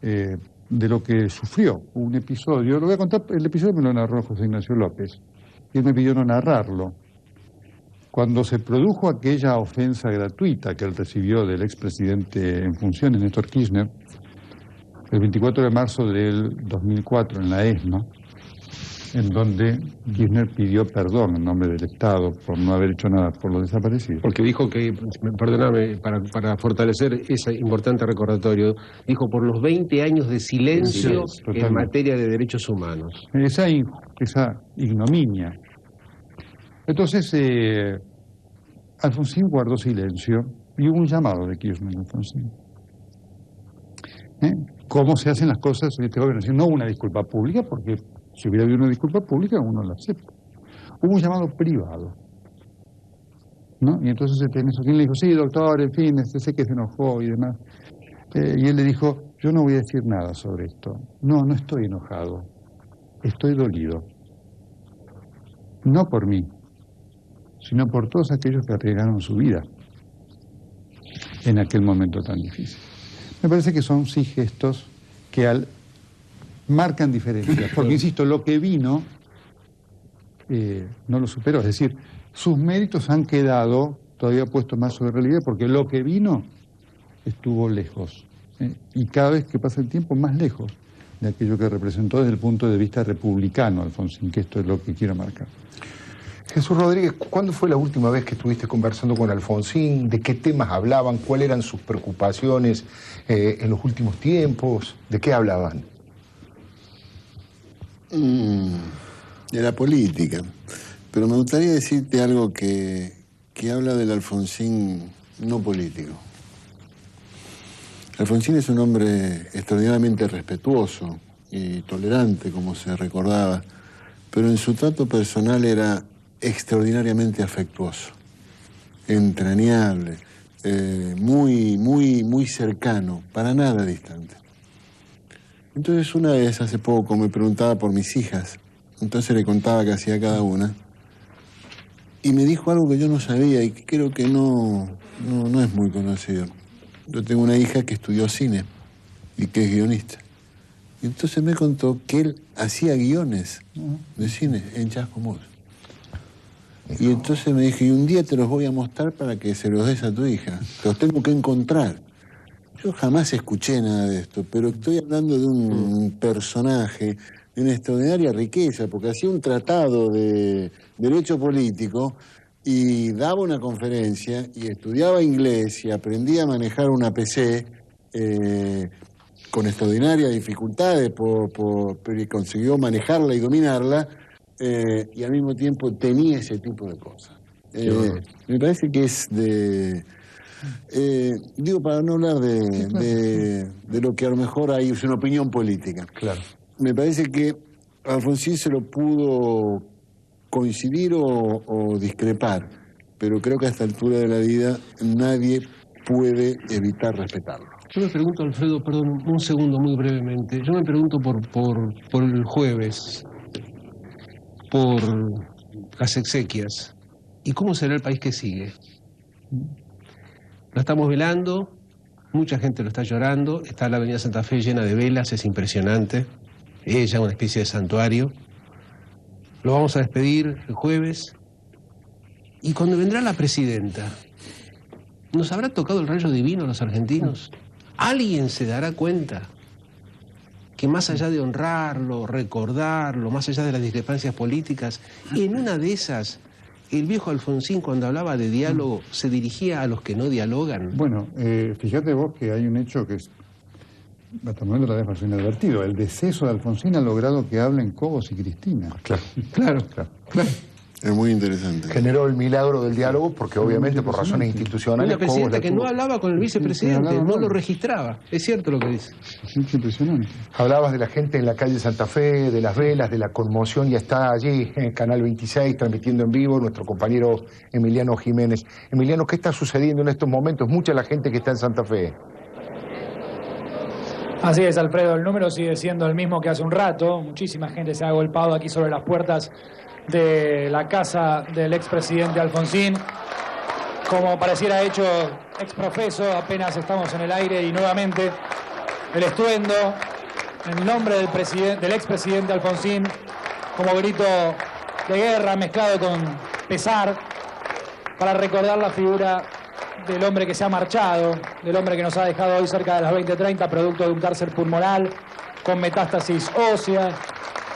de lo que sufrió. Un episodio, lo voy a contar, el episodio me lo narró José Ignacio López, y él me pidió no narrarlo. Cuando se produjo aquella ofensa gratuita que él recibió del expresidente en funciones, Néstor Kirchner, el 24 de marzo del 2004 en la ESMA, en donde Kirchner pidió perdón en nombre del Estado por no haber hecho nada por los desaparecidos. Porque dijo que, perdóname, para fortalecer ese importante recordatorio, dijo por los 20 años de silencio en materia de derechos humanos. Esa ignominia. Entonces, Alfonsín guardó silencio y hubo un llamado de Kirchner a Alfonsín. ¿Cómo se hacen las cosas en este gobierno? No una disculpa pública, porque si hubiera habido una disculpa pública, uno la acepta. Hubo un llamado privado. ¿no? Y entonces Nesoquín le dijo, sí, doctor, en fin, sé que se enojó y demás. Y él le dijo, yo no voy a decir nada sobre esto. No, no estoy enojado, estoy dolido. No por mí, sino por todos aquellos que arriesgaron su vida en aquel momento tan difícil. Me parece que son sí gestos que marcan diferencias, porque insisto, lo que vino no lo superó, es decir, sus méritos han quedado todavía puestos más sobre realidad, porque lo que vino estuvo lejos, y cada vez que pasa el tiempo más lejos de aquello que representó desde el punto de vista republicano Alfonsín, que esto es lo que quiero marcar. Jesús Rodríguez, ¿cuándo fue la última vez que estuviste conversando con Alfonsín? ¿De qué temas hablaban? ¿Cuáles eran sus preocupaciones en los últimos tiempos? ¿De qué hablaban? De la política. Pero me gustaría decirte algo que habla del Alfonsín no político. Alfonsín es un hombre extraordinariamente respetuoso y tolerante, como se recordaba, pero en su trato personal era extraordinariamente afectuoso, entrañable, muy cercano, para nada distante. Entonces una vez, hace poco, me preguntaba por mis hijas, entonces le contaba qué hacía cada una, y me dijo algo que yo no sabía y que creo que no es muy conocido. Yo tengo una hija que estudió cine y que es guionista. Y entonces me contó que él hacía guiones de cine en Chascomús. Y entonces me dije, y un día te los voy a mostrar para que se los des a tu hija. Te los tengo que encontrar. Yo jamás escuché nada de esto, pero estoy hablando de un personaje de una extraordinaria riqueza, porque hacía un tratado de derecho político y daba una conferencia y estudiaba inglés y aprendía a manejar una PC con extraordinarias dificultades, pero consiguió manejarla y dominarla, y al mismo tiempo tenía ese tipo de cosas. Me parece que es de... digo, para no hablar de lo que a lo mejor hay es una opinión política. Claro. Me parece que Alfonsín se lo pudo coincidir o discrepar, pero creo que a esta altura de la vida nadie puede evitar respetarlo. Yo me pregunto, Alfredo, perdón, un segundo muy brevemente. Yo me pregunto por el jueves, por las exequias. ¿Y cómo será el país que sigue? Lo estamos velando, mucha gente lo está llorando, está la avenida Santa Fe llena de velas, es impresionante. Ella, una especie de santuario. Lo vamos a despedir el jueves. Y cuando vendrá la presidenta, ¿nos habrá tocado el rayo divino a los argentinos? ¿Alguien se dará cuenta que más allá de honrarlo, recordarlo, más allá de las discrepancias políticas, en una de esas, el viejo Alfonsín, cuando hablaba de diálogo, se dirigía a los que no dialogan? Bueno, fíjate vos que hay un hecho que es, hasta el momento la vez pasó inadvertido. El deceso de Alfonsín ha logrado que hablen Cobos y Cristina. Claro. Es muy interesante. Generó el milagro del diálogo porque obviamente por razones institucionales... Una presidenta que no hablaba con el vicepresidente, no lo registraba. Es cierto lo que dice. Es impresionante. Hablabas de la gente en la calle Santa Fe, de las velas, de la conmoción, y está allí en Canal 26 transmitiendo en vivo nuestro compañero Emiliano Jiménez. Emiliano, ¿qué está sucediendo en estos momentos? Mucha la gente que está en Santa Fe. Así es, Alfredo, el número sigue siendo el mismo que hace un rato. Muchísima gente se ha agolpado aquí sobre las puertas de la casa del expresidente Alfonsín. Como pareciera hecho exprofeso, apenas estamos en el aire y nuevamente el estruendo en nombre del expresidente Alfonsín, como grito de guerra mezclado con pesar, para recordar la figura del hombre que se ha marchado, del hombre que nos ha dejado hoy cerca de las 20:30, producto de un cáncer pulmonar con metástasis ósea,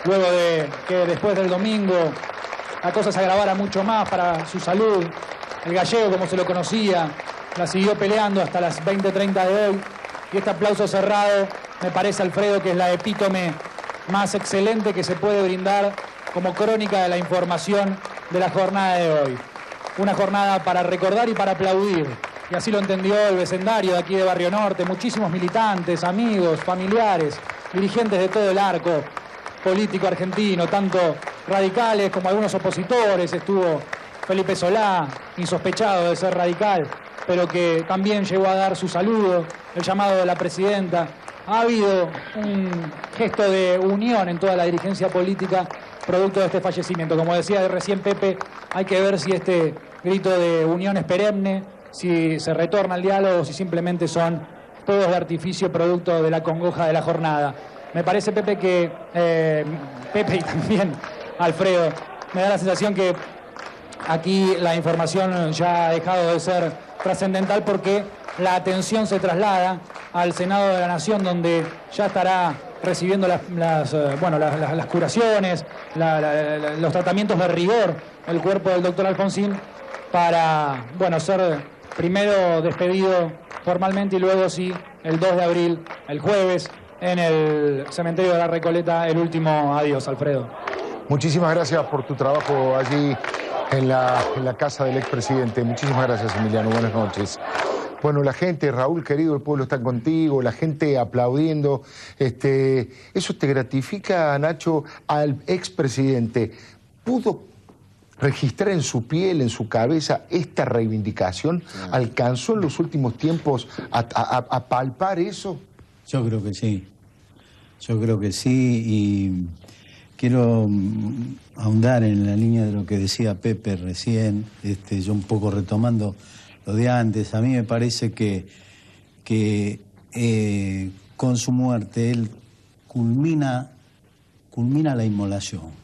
luego de que después del domingo la cosa se agravara mucho más para su salud. El gallego, como se lo conocía, la siguió peleando hasta las 20:30 de hoy, y este aplauso cerrado me parece, Alfredo, que es la epítome más excelente que se puede brindar como crónica de la información de la jornada de hoy. Una jornada para recordar y para aplaudir, y así lo entendió el vecindario de aquí de Barrio Norte, muchísimos militantes, amigos, familiares, dirigentes de todo el arco político argentino, tanto radicales como algunos opositores. Estuvo Felipe Solá, insospechado de ser radical, pero que también llegó a dar su saludo, el llamado de la presidenta. Ha habido un gesto de unión en toda la dirigencia política producto de este fallecimiento. Como decía recién Pepe, hay que ver si este grito de unión es perenne, si se retorna al diálogo, si simplemente son fuegos de artificio producto de la congoja de la jornada. Me parece, Pepe, que Pepe y también Alfredo, me da la sensación que aquí la información ya ha dejado de ser trascendental porque la atención se traslada al Senado de la Nación, donde ya estará recibiendo las curaciones, los tratamientos de rigor el cuerpo del doctor Alfonsín para ser primero despedido formalmente y luego sí el 2 de abril, el jueves, en el cementerio de la Recoleta, el último adiós, Alfredo. Muchísimas gracias por tu trabajo allí en la casa del expresidente. Muchísimas gracias, Emiliano. Buenas noches. Bueno, la gente, Raúl querido, el pueblo está contigo, la gente aplaudiendo. ¿Eso te gratifica, Nacho, al expresidente? ¿Pudo registrar en su piel, en su cabeza, esta reivindicación? ¿Alcanzó en los últimos tiempos a palpar eso? Yo creo que sí. Yo creo que sí, y quiero ahondar en la línea de lo que decía Pepe recién, yo un poco retomando lo de antes. A mí me parece que con su muerte él culmina la inmolación.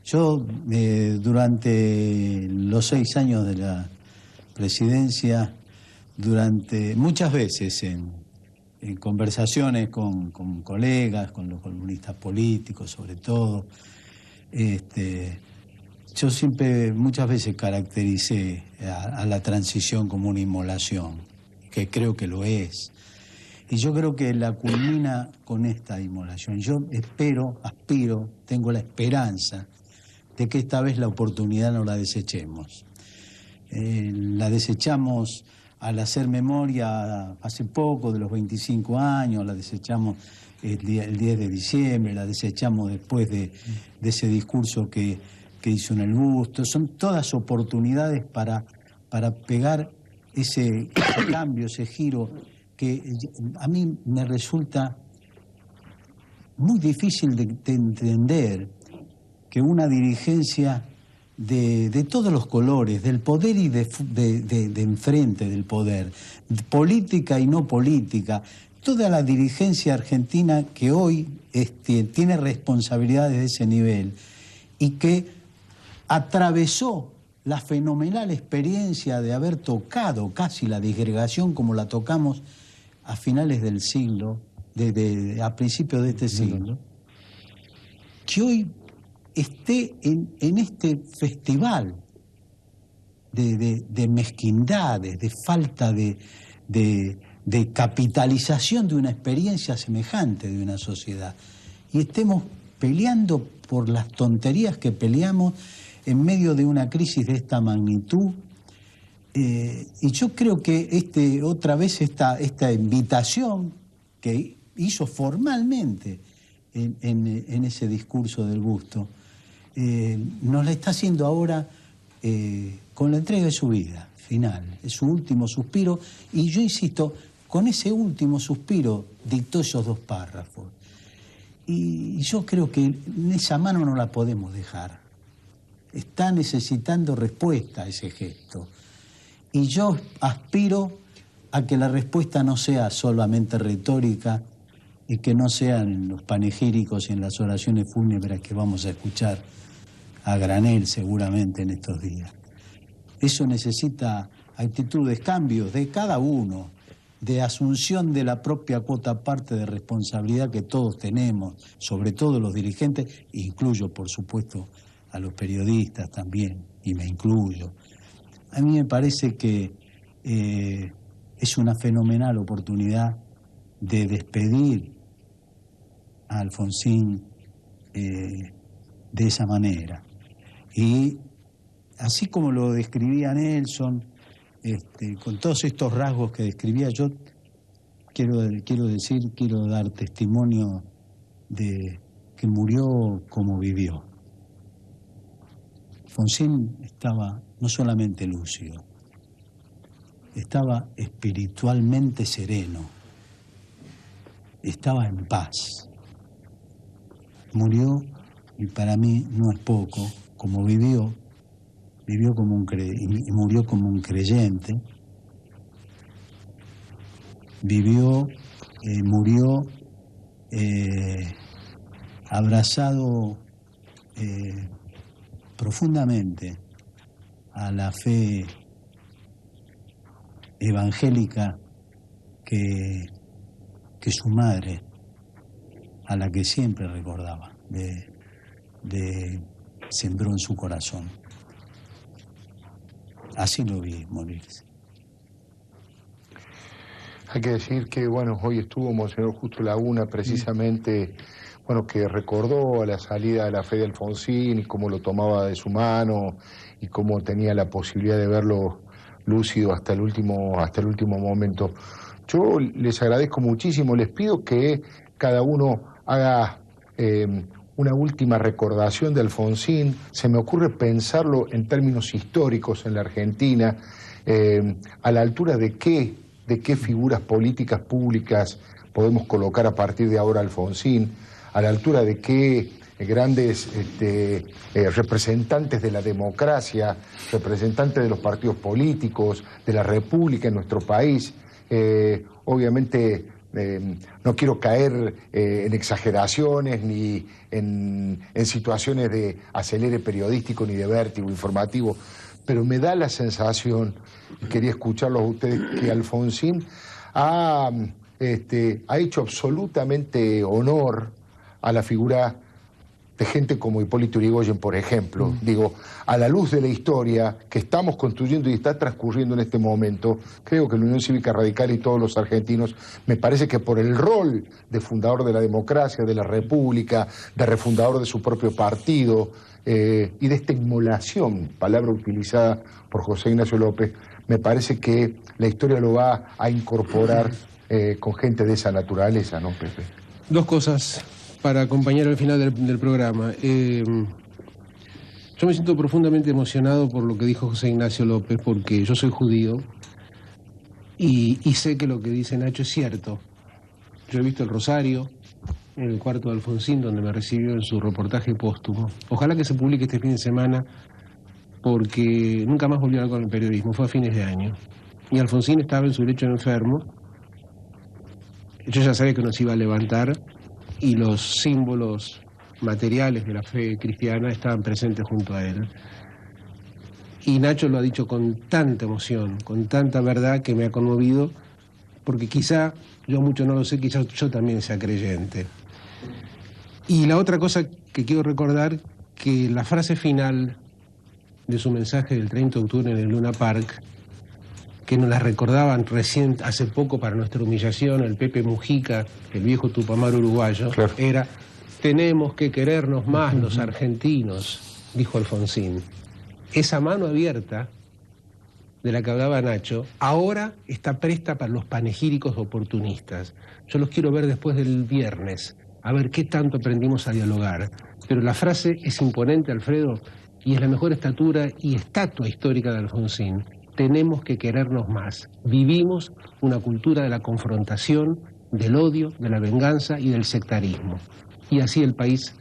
Yo durante los 6 años de la presidencia, muchas veces en conversaciones con colegas, con los columnistas políticos sobre todo, yo siempre, muchas veces caractericé a la transición como una inmolación, que creo que lo es. Y yo creo que la culmina con esta inmolación. Yo aspiro, tengo la esperanza de que esta vez la oportunidad no la desechemos. La desechamos al hacer memoria hace poco de los 25 años, la desechamos el 10 de diciembre, la desechamos después de ese discurso que hizo en el Busto. Son todas oportunidades para pegar ese cambio, ese giro, que a mí me resulta muy difícil de entender que una dirigencia de todos los colores, del poder y de enfrente del poder, política y no política, toda la dirigencia argentina que hoy tiene responsabilidades de ese nivel y que atravesó la fenomenal experiencia de haber tocado casi la disgregación como la tocamos a finales del siglo, a principios de este siglo, que hoy esté en este festival de mezquindades, de falta de capitalización de una experiencia semejante de una sociedad, y estemos peleando por las tonterías que peleamos en medio de una crisis de esta magnitud. Y yo creo que otra vez esta invitación que hizo formalmente en ese discurso del Busto, nos la está haciendo ahora con la entrega de su vida final, es su último suspiro, y yo insisto, con ese último suspiro dictó esos 2 párrafos. Y yo creo que esa mano no la podemos dejar. Está necesitando respuesta a ese gesto. Y yo aspiro a que la respuesta no sea solamente retórica y que no sean en los panegíricos y en las oraciones fúnebres que vamos a escuchar a granel seguramente en estos días. Eso necesita actitudes, cambios de cada uno, de asunción de la propia cuota parte de responsabilidad que todos tenemos, sobre todo los dirigentes, incluyo por supuesto a los periodistas también, y me incluyo. A mí me parece que es una fenomenal oportunidad de despedir a Alfonsín de esa manera. Y así como lo describía Nelson, con todos estos rasgos que describía, yo quiero dar testimonio de que murió como vivió. Alfonsín estaba no solamente lúcido, estaba espiritualmente sereno, estaba en paz. Murió, y para mí no es poco, como vivió como y murió como un creyente, murió abrazado profundamente a la fe evangélica que su madre, a la que siempre recordaba, sembró en su corazón. Así lo vi morirse. Hay que decir que, bueno, hoy estuvo Monseñor Justo Laguna precisamente, bueno, que recordó la salida de la fe de Alfonsín y cómo lo tomaba de su mano y cómo tenía la posibilidad de verlo lúcido hasta el último momento. Yo les agradezco muchísimo, les pido que cada uno haga una última recordación de Alfonsín. Se me ocurre pensarlo en términos históricos en la Argentina, a la altura de qué figuras políticas públicas podemos colocar a partir de ahora Alfonsín, a la altura de qué grandes representantes de la democracia, representantes de los partidos políticos, de la República en nuestro país. Obviamente no quiero caer en exageraciones ni en situaciones de acelere periodístico ni de vértigo informativo, pero me da la sensación, y quería escucharlos a ustedes, que Alfonsín ha hecho absolutamente honor a la figura de gente como Hipólito Yrigoyen, por ejemplo. Digo, a la luz de la historia que estamos construyendo y está transcurriendo en este momento, creo que la Unión Cívica Radical y todos los argentinos, me parece que por el rol de fundador de la democracia, de la república, de refundador de su propio partido, y de esta inmolación, palabra utilizada por José Ignacio López, me parece que la historia lo va a incorporar con gente de esa naturaleza, ¿no, Pepe? Dos cosas para acompañar al final del programa. Yo me siento profundamente emocionado por lo que dijo José Ignacio López, porque yo soy judío y sé que lo que dice Nacho es cierto. Yo he visto el Rosario en el cuarto de Alfonsín, donde me recibió en su reportaje póstumo. Ojalá que se publique este fin de semana, porque nunca más volvió a hablar con el periodismo, fue a fines de año. Y Alfonsín estaba en su lecho de enfermo. Yo ya sabía que nos iba a levantar, y los símbolos materiales de la fe cristiana estaban presentes junto a él. Y Nacho lo ha dicho con tanta emoción, con tanta verdad, que me ha conmovido, porque quizá, yo mucho no lo sé, quizá yo también sea creyente. Y la otra cosa que quiero recordar, que la frase final de su mensaje del 30 de octubre en el Luna Park, que nos la recordaban recién, hace poco, para nuestra humillación, el Pepe Mujica, el viejo Tupamaro uruguayo, claro, era: tenemos que querernos más los argentinos, dijo Alfonsín. Esa mano abierta de la que hablaba Nacho, ahora está presta para los panegíricos oportunistas. Yo los quiero ver después del viernes, a ver qué tanto aprendimos a dialogar. Pero la frase es imponente, Alfredo, y es la mejor estatura y estatua histórica de Alfonsín. Tenemos que querernos más. Vivimos una cultura de la confrontación, del odio, de la venganza y del sectarismo. Y así el país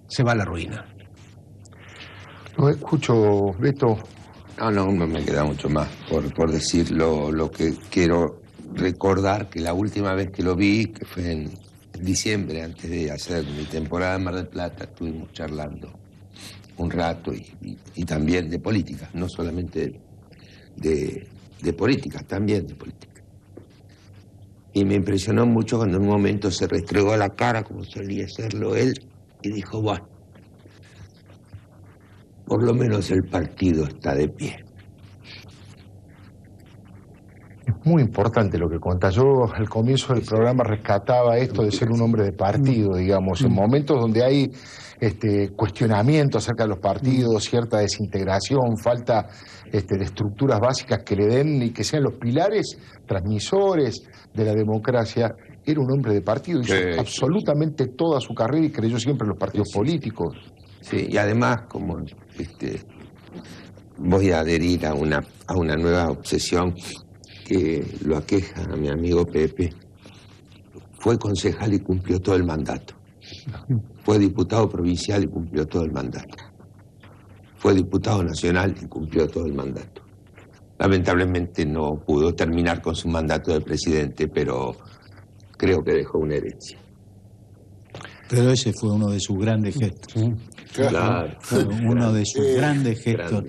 se va a la ruina. Lo escucho, Beto. No me queda mucho más por decir lo que quiero recordar, que la última vez que lo vi, que fue en diciembre, antes de hacer mi temporada en Mar del Plata, estuvimos charlando un rato y también de política, no solamente de política, también de política. Y me impresionó mucho cuando en un momento se restregó la cara, como solía hacerlo él, y dijo: bueno, por lo menos el partido está de pie. Es muy importante lo que contás. Yo al comienzo del programa rescataba esto de ser un hombre de partido, digamos, en momentos donde hay cuestionamiento acerca de los partidos, cierta desintegración, falta de estructuras básicas que le den y que sean los pilares transmisores de la democracia. Era un hombre de partido, hizo absolutamente toda su carrera y creyó siempre en los partidos políticos. Sí, y además, como voy a adherir a una nueva obsesión que lo aqueja a mi amigo Pepe. Fue concejal y cumplió todo el mandato. Fue diputado provincial y cumplió todo el mandato. Fue diputado nacional y cumplió todo el mandato. Lamentablemente no pudo terminar con su mandato de presidente, pero creo que dejó una herencia. Pero ese fue uno de sus grandes gestos. Claro. Uno de sus grandes gestos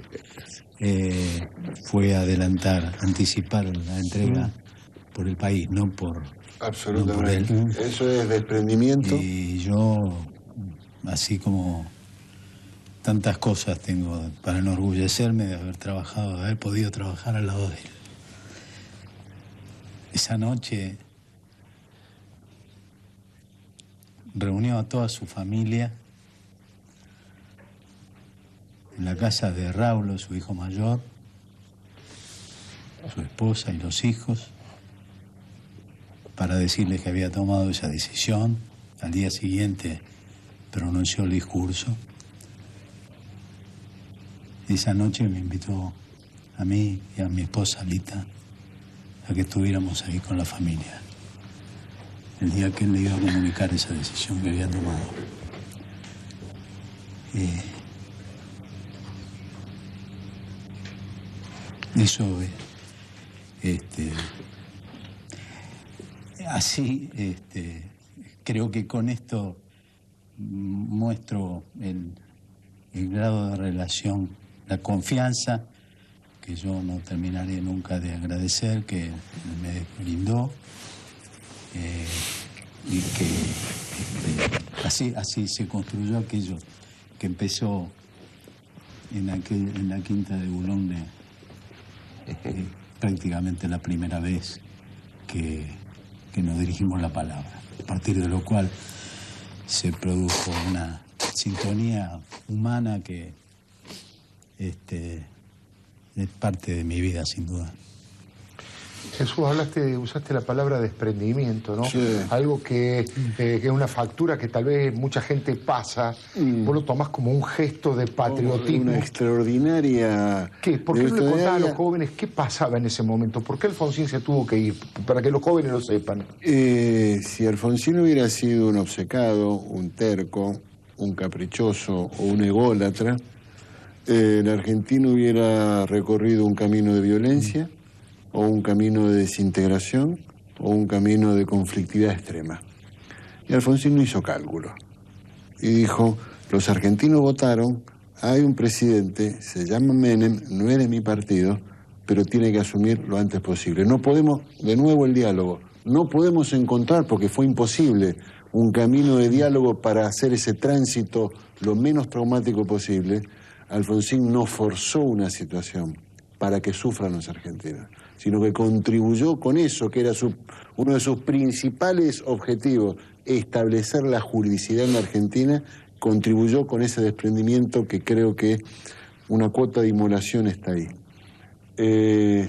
fue anticipar la entrega por el país, no por Absolutamente. No por él. Eso es desprendimiento. Y yo, así como tantas cosas tengo para enorgullecerme de haber trabajado, de haber podido trabajar al lado de él. Esa noche reunió a toda su familia en la casa de Raúl, su hijo mayor, su esposa y los hijos, para decirles que había tomado esa decisión. Al día siguiente pronunció el discurso. Esa noche me invitó a mí y a mi esposa Lita a que estuviéramos ahí con la familia, el día que él le iba a comunicar esa decisión que había tomado. Eso así, creo que con esto muestro el grado de relación, la confianza que yo no terminaré nunca de agradecer, que me brindó, y que así se construyó aquello que empezó en la quinta de Boulogne, prácticamente la primera vez que nos dirigimos la palabra, a partir de lo cual se produjo una sintonía humana que es parte de mi vida, sin duda. Jesús, usaste la palabra desprendimiento, ¿no? Sí. Algo que es una factura que tal vez mucha gente pasa, vos lo tomás como un gesto de patriotismo. Una extraordinaria... ¿Por qué no le contás a los jóvenes qué pasaba en ese momento? ¿Por qué Alfonsín se tuvo que ir? Para que los jóvenes lo sepan. Si Alfonsín hubiera sido un obcecado, un terco, un caprichoso o un ególatra, la Argentina hubiera recorrido un camino de violencia, o un camino de desintegración, o un camino de conflictividad extrema. Y Alfonsín no hizo cálculo. Y dijo, los argentinos votaron, hay un presidente, se llama Menem, no es de mi partido, pero tiene que asumir lo antes posible. No podemos, de nuevo el diálogo, no podemos encontrar, porque fue imposible, un camino de diálogo para hacer ese tránsito lo menos traumático posible. Alfonsín no forzó una situación para que sufran los argentinos, sino que contribuyó con eso, que era uno de sus principales objetivos, establecer la juridicidad en la Argentina, contribuyó con ese desprendimiento que creo que una cuota de inmolación está ahí.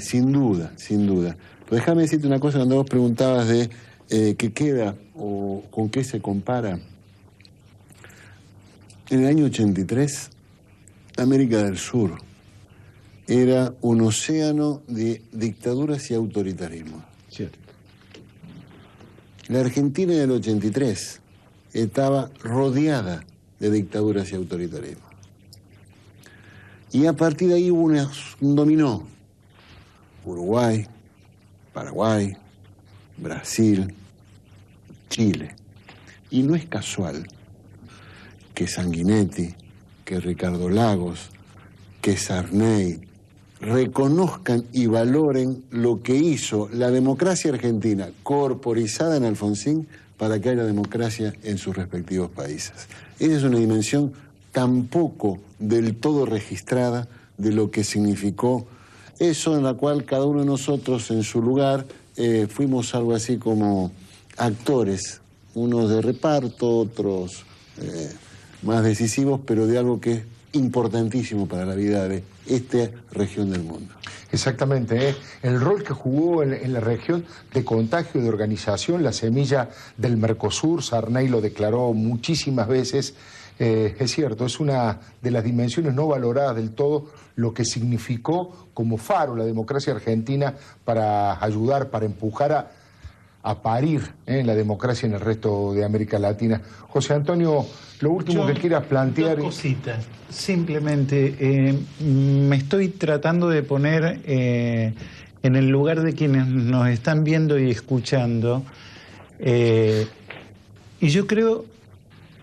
Sin duda, sin duda. Pero déjame decirte una cosa, cuando vos preguntabas de qué queda o con qué se compara. En el año 83, América del Sur era un océano de dictaduras y autoritarismo. Cierto. La Argentina del 83 estaba rodeada de dictaduras y autoritarismo. Y a partir de ahí hubo un dominó. Uruguay, Paraguay, Brasil, Chile. Y no es casual que Sanguinetti, que Ricardo Lagos, que Sarney reconozcan y valoren lo que hizo la democracia argentina, corporizada en Alfonsín, para que haya democracia en sus respectivos países. Esa es una dimensión tampoco del todo registrada de lo que significó eso, en la cual cada uno de nosotros en su lugar fuimos algo así como actores, unos de reparto, otros más decisivos, pero de algo que es importantísimo para la vida de esta región del mundo. Exactamente, el rol que jugó en la región de contagio, de organización, la semilla del Mercosur, Sarney lo declaró muchísimas veces, Es cierto, es una de las dimensiones no valoradas del todo lo que significó como faro la democracia argentina para ayudar, para empujar a parir la democracia en el resto de América Latina. José Antonio, lo último que quieras plantear... Dos cositas. Simplemente me estoy tratando de poner en el lugar de quienes nos están viendo y escuchando, y yo creo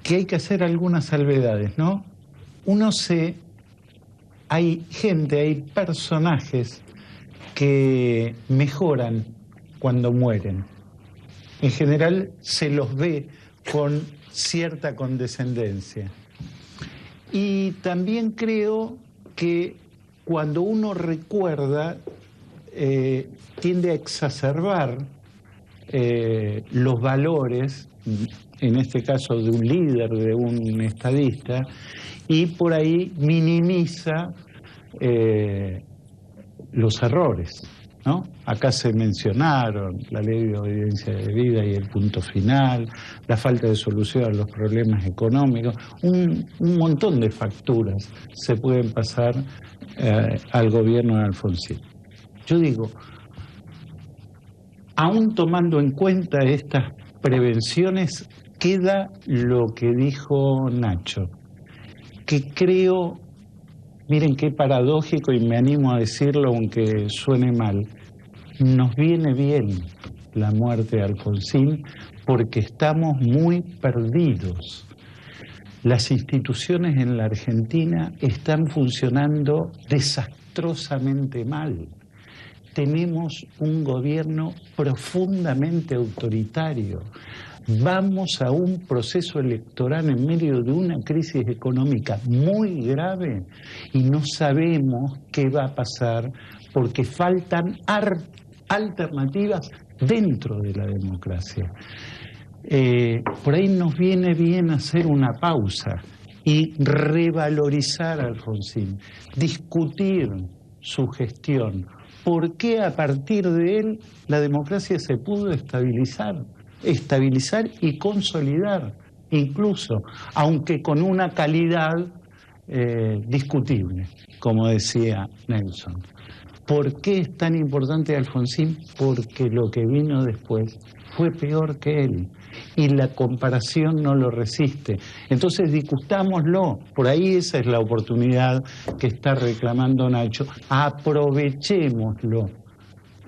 que hay que hacer algunas salvedades, ¿no? Hay gente, hay personajes que mejoran cuando mueren. En general se los ve con cierta condescendencia. Y también creo que cuando uno recuerda, tiende a exacerbar los valores, en este caso de un líder, de un estadista, y por ahí minimiza los errores, ¿no? Acá se mencionaron la ley de obediencia debida y el punto final, la falta de solución a los problemas económicos, un montón de facturas se pueden pasar al gobierno de Alfonsín. Yo digo, aún tomando en cuenta estas prevenciones, queda lo que dijo Nacho, que creo, miren qué paradójico, y me animo a decirlo aunque suene mal, nos viene bien la muerte de Alfonsín porque estamos muy perdidos. Las instituciones en la Argentina están funcionando desastrosamente mal. Tenemos un gobierno profundamente autoritario. Vamos a un proceso electoral en medio de una crisis económica muy grave y no sabemos qué va a pasar porque faltan alternativas dentro de la democracia. Por ahí nos viene bien hacer una pausa y revalorizar a Alfonsín, discutir su gestión. ¿Por qué a partir de él la democracia se pudo estabilizar y consolidar, incluso, aunque con una calidad discutible, como decía Nelson? ¿Por qué es tan importante Alfonsín? Porque lo que vino después fue peor que él y la comparación no lo resiste. Entonces discutámoslo, por ahí esa es la oportunidad que está reclamando Nacho. Aprovechémoslo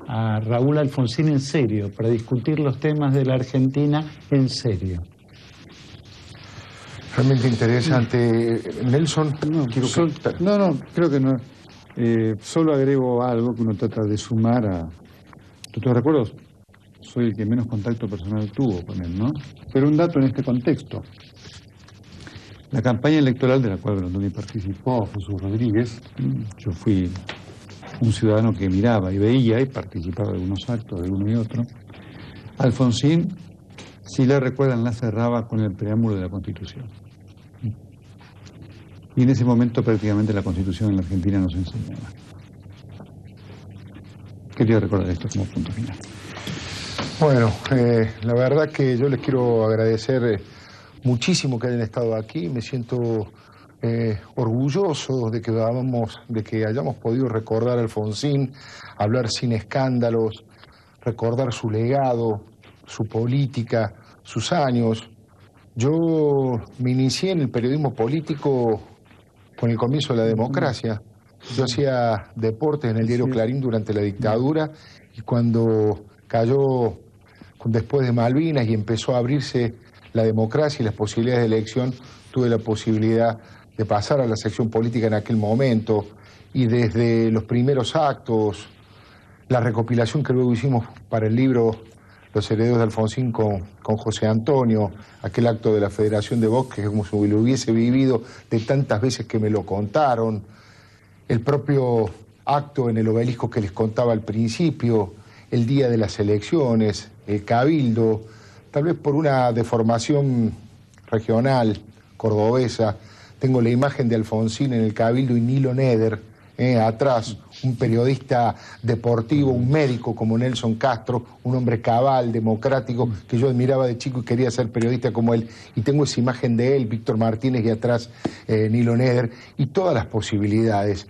a Raúl Alfonsín en serio, para discutir los temas de la Argentina en serio. Realmente interesante. Nelson, creo que no. Solo agrego algo que uno trata de sumar a... ¿Tú te recuerdas? Soy el que menos contacto personal tuvo con él, ¿no? Pero un dato en este contexto. La campaña electoral de la cual Grondoni participó, Jesús Rodríguez, yo fui un ciudadano que miraba y veía y participaba de algunos actos de uno y otro. Alfonsín, si la recuerdan, la cerraba con el preámbulo de la Constitución. Y en ese momento prácticamente la Constitución en la Argentina no se enseñaba. Quería recordar esto como punto final. Bueno, la verdad que yo les quiero agradecer muchísimo que hayan estado aquí. Me siento orgulloso de que hayamos podido recordar a Alfonsín, hablar sin escándalos, recordar su legado, su política, sus años. Yo me inicié en el periodismo político con el comienzo de la democracia. Yo hacía deportes en el diario Clarín durante la dictadura y cuando cayó después de Malvinas y empezó a abrirse la democracia y las posibilidades de elección, tuve la posibilidad de pasar a la sección política en aquel momento y desde los primeros actos, la recopilación que luego hicimos para el libro Los herederos de Alfonsín con José Antonio, aquel acto de la Federación de Bosques, como si lo hubiese vivido de tantas veces que me lo contaron, el propio acto en el obelisco que les contaba al principio, el día de las elecciones, el cabildo, tal vez por una deformación regional, cordobesa, tengo la imagen de Alfonsín en el cabildo y Nilo Neder atrás, un periodista deportivo, un médico como Nelson Castro, un hombre cabal, democrático, que yo admiraba de chico y quería ser periodista como él. Y tengo esa imagen de él, Víctor Martínez, y atrás Nilo Neder, y todas las posibilidades.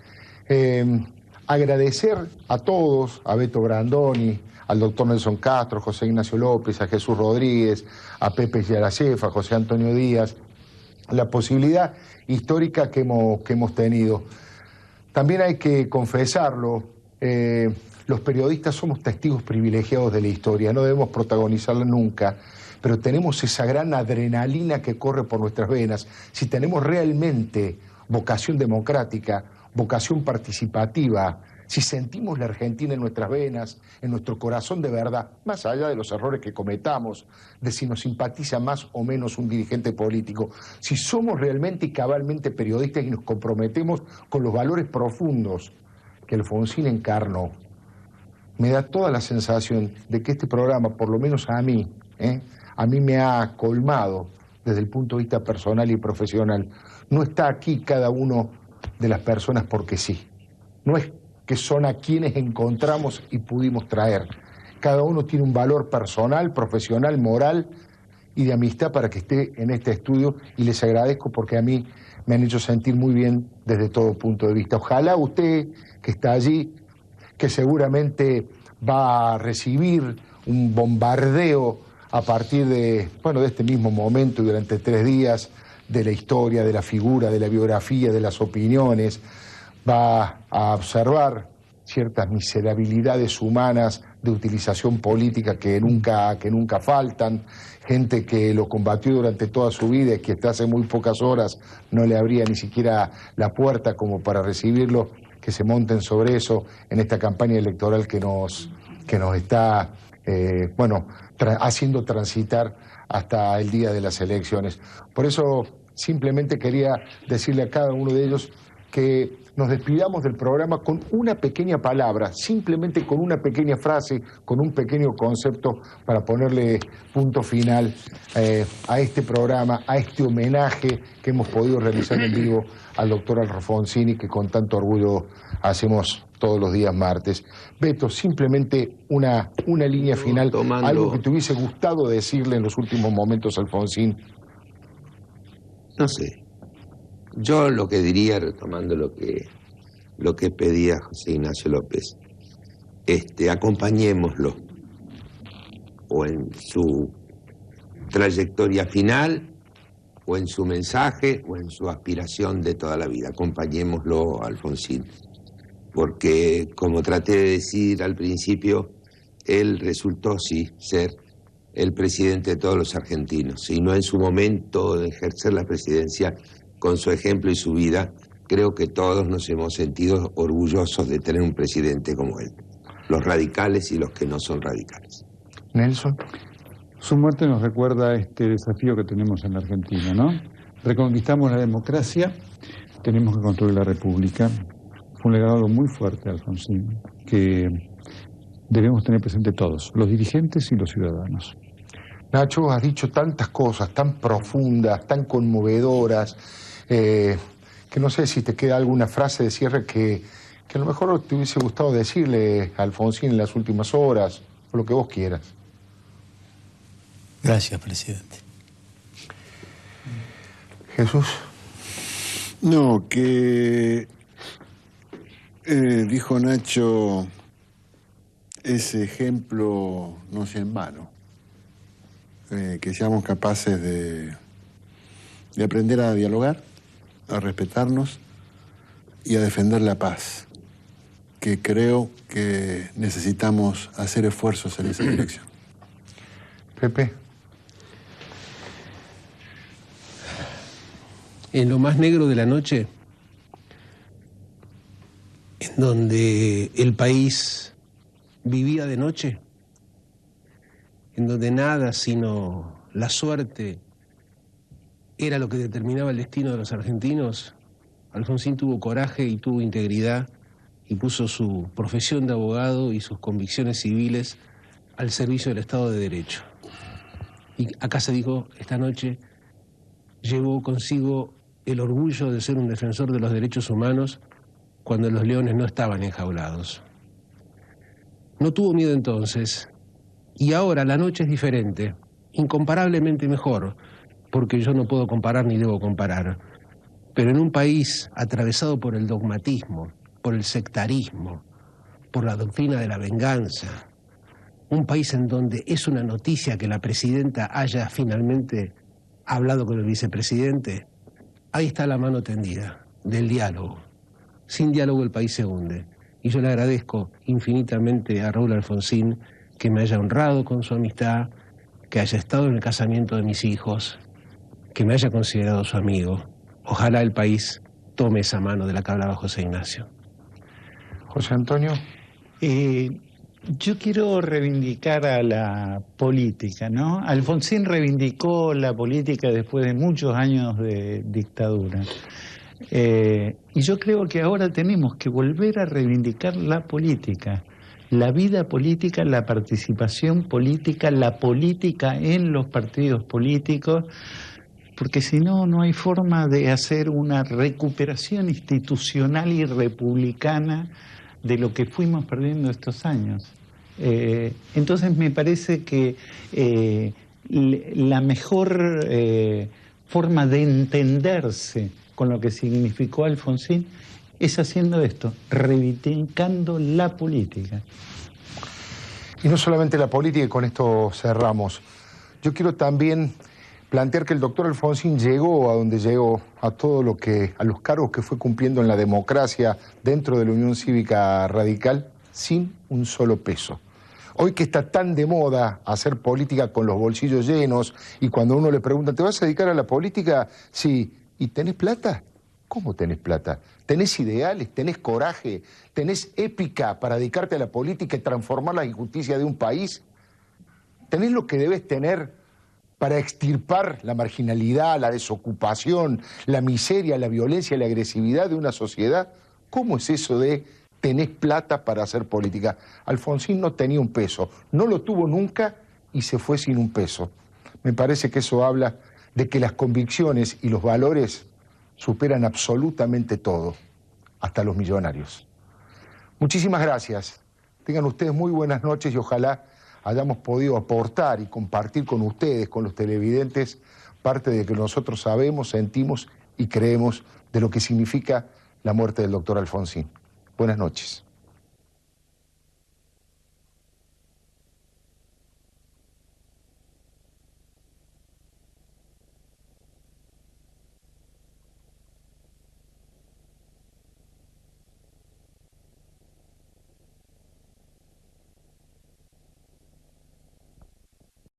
Agradecer a todos, a Beto Brandoni, al doctor Nelson Castro, a José Ignacio López, a Jesús Rodríguez, a Pepe Yaracefa, a José Antonio Díaz, la posibilidad histórica que hemos tenido. También hay que confesarlo, los periodistas somos testigos privilegiados de la historia, no debemos protagonizarla nunca, pero tenemos esa gran adrenalina que corre por nuestras venas. Si tenemos realmente vocación democrática, vocación participativa, si sentimos la Argentina en nuestras venas, en nuestro corazón de verdad, más allá de los errores que cometamos, de si nos simpatiza más o menos un dirigente político, si somos realmente y cabalmente periodistas y nos comprometemos con los valores profundos que Alfonsín encarnó, me da toda la sensación de que este programa, por lo menos a mí me ha colmado desde el punto de vista personal y profesional. No está aquí cada uno de las personas porque sí. No es que son a quienes encontramos y pudimos traer. Cada uno tiene un valor personal, profesional, moral y de amistad para que esté en este estudio, y les agradezco porque a mí me han hecho sentir muy bien desde todo punto de vista. Ojalá usted, que está allí, que seguramente va a recibir un bombardeo a partir de este mismo momento y durante 3 días, de la historia, de la figura, de la biografía, de las opiniones, va a observar ciertas miserabilidades humanas de utilización política que nunca faltan, gente que lo combatió durante toda su vida y que hasta hace muy pocas horas no le abría ni siquiera la puerta como para recibirlo, que se monten sobre eso en esta campaña electoral que nos está haciendo transitar hasta el día de las elecciones. Por eso simplemente quería decirle a cada uno de ellos que nos despidamos del programa con una pequeña palabra, simplemente con una pequeña frase, con un pequeño concepto para ponerle punto final a este programa, a este homenaje que hemos podido realizar en vivo al doctor Alfonsín, que con tanto orgullo hacemos todos los días martes. Beto, simplemente una línea final, algo que te hubiese gustado decirle en los últimos momentos a Alfonsín. No sé. Yo lo que diría, retomando lo que pedía José Ignacio López, acompañémoslo, o en su trayectoria final, o en su mensaje, o en su aspiración de toda la vida. Acompañémoslo a Alfonsín, porque, como traté de decir al principio, él resultó, sí, ser el presidente de todos los argentinos, y no en su momento de ejercer la presidencia. Con su ejemplo y su vida, creo que todos nos hemos sentido orgullosos de tener un presidente como él, los radicales y los que no son radicales. Nelson. Su muerte nos recuerda este desafío que tenemos en la Argentina, ¿no? Reconquistamos la democracia, tenemos que construir la república. Fue un legado muy fuerte, Alfonsín, que debemos tener presente todos, los dirigentes y los ciudadanos. Nacho, has dicho tantas cosas tan profundas, tan conmovedoras, que no sé si te queda alguna frase de cierre que a lo mejor te hubiese gustado decirle a Alfonsín en las últimas horas, o lo que vos quieras. Gracias, presidente. Jesús. No, que dijo Nacho, ese ejemplo no sea en vano. Que seamos capaces de aprender a dialogar, a respetarnos y a defender la paz, que creo que necesitamos hacer esfuerzos en esa dirección. Pepe. En lo más negro de la noche, en donde el país vivía de noche, en donde nada sino la suerte era lo que determinaba el destino de los argentinos, Alfonsín tuvo coraje y tuvo integridad y puso su profesión de abogado y sus convicciones civiles al servicio del Estado de Derecho. Y acá se dijo, esta noche llevó consigo el orgullo de ser un defensor de los derechos humanos cuando los leones no estaban enjaulados. No tuvo miedo entonces, y ahora la noche es diferente, incomparablemente mejor, porque yo no puedo comparar ni debo comparar. Pero en un país atravesado por el dogmatismo, por el sectarismo, por la doctrina de la venganza, un país en donde es una noticia que la presidenta haya finalmente hablado con el vicepresidente, ahí está la mano tendida del diálogo. Sin diálogo el país se hunde. Y yo le agradezco infinitamente a Raúl Alfonsín que me haya honrado con su amistad, que haya estado en el casamiento de mis hijos, que me haya considerado su amigo. Ojalá el país tome esa mano de la que hablaba José Ignacio. José Antonio. Yo quiero reivindicar a la política, ¿no? Alfonsín reivindicó la política después de muchos años de dictadura. Y yo creo que ahora tenemos que volver a reivindicar la política, la vida política, la participación política, la política en los partidos políticos, porque si no, no hay forma de hacer una recuperación institucional y republicana de lo que fuimos perdiendo estos años. Entonces me parece que la mejor forma de entenderse con lo que significó Alfonsín es haciendo esto, reivindicando la política. Y no solamente la política, y con esto cerramos. Yo quiero también plantear que el doctor Alfonsín llegó a donde llegó, a los cargos que fue cumpliendo en la democracia dentro de la Unión Cívica Radical, sin un solo peso. Hoy que está tan de moda hacer política con los bolsillos llenos, y cuando uno le pregunta, ¿te vas a dedicar a la política? Sí. ¿Y tenés plata? ¿Cómo tenés plata? ¿Tenés ideales? ¿Tenés coraje? ¿Tenés épica para dedicarte a la política y transformar la injusticia de un país? ¿Tenés lo que debes tener para extirpar la marginalidad, la desocupación, la miseria, la violencia y la agresividad de una sociedad? ¿Cómo es eso de tenés plata para hacer política? Alfonsín no tenía un peso, no lo tuvo nunca y se fue sin un peso. Me parece que eso habla de que las convicciones y los valores superan absolutamente todo, hasta los millonarios. Muchísimas gracias. Tengan ustedes muy buenas noches y ojalá hayamos podido aportar y compartir con ustedes, con los televidentes, parte de lo que nosotros sabemos, sentimos y creemos de lo que significa la muerte del doctor Alfonsín. Buenas noches.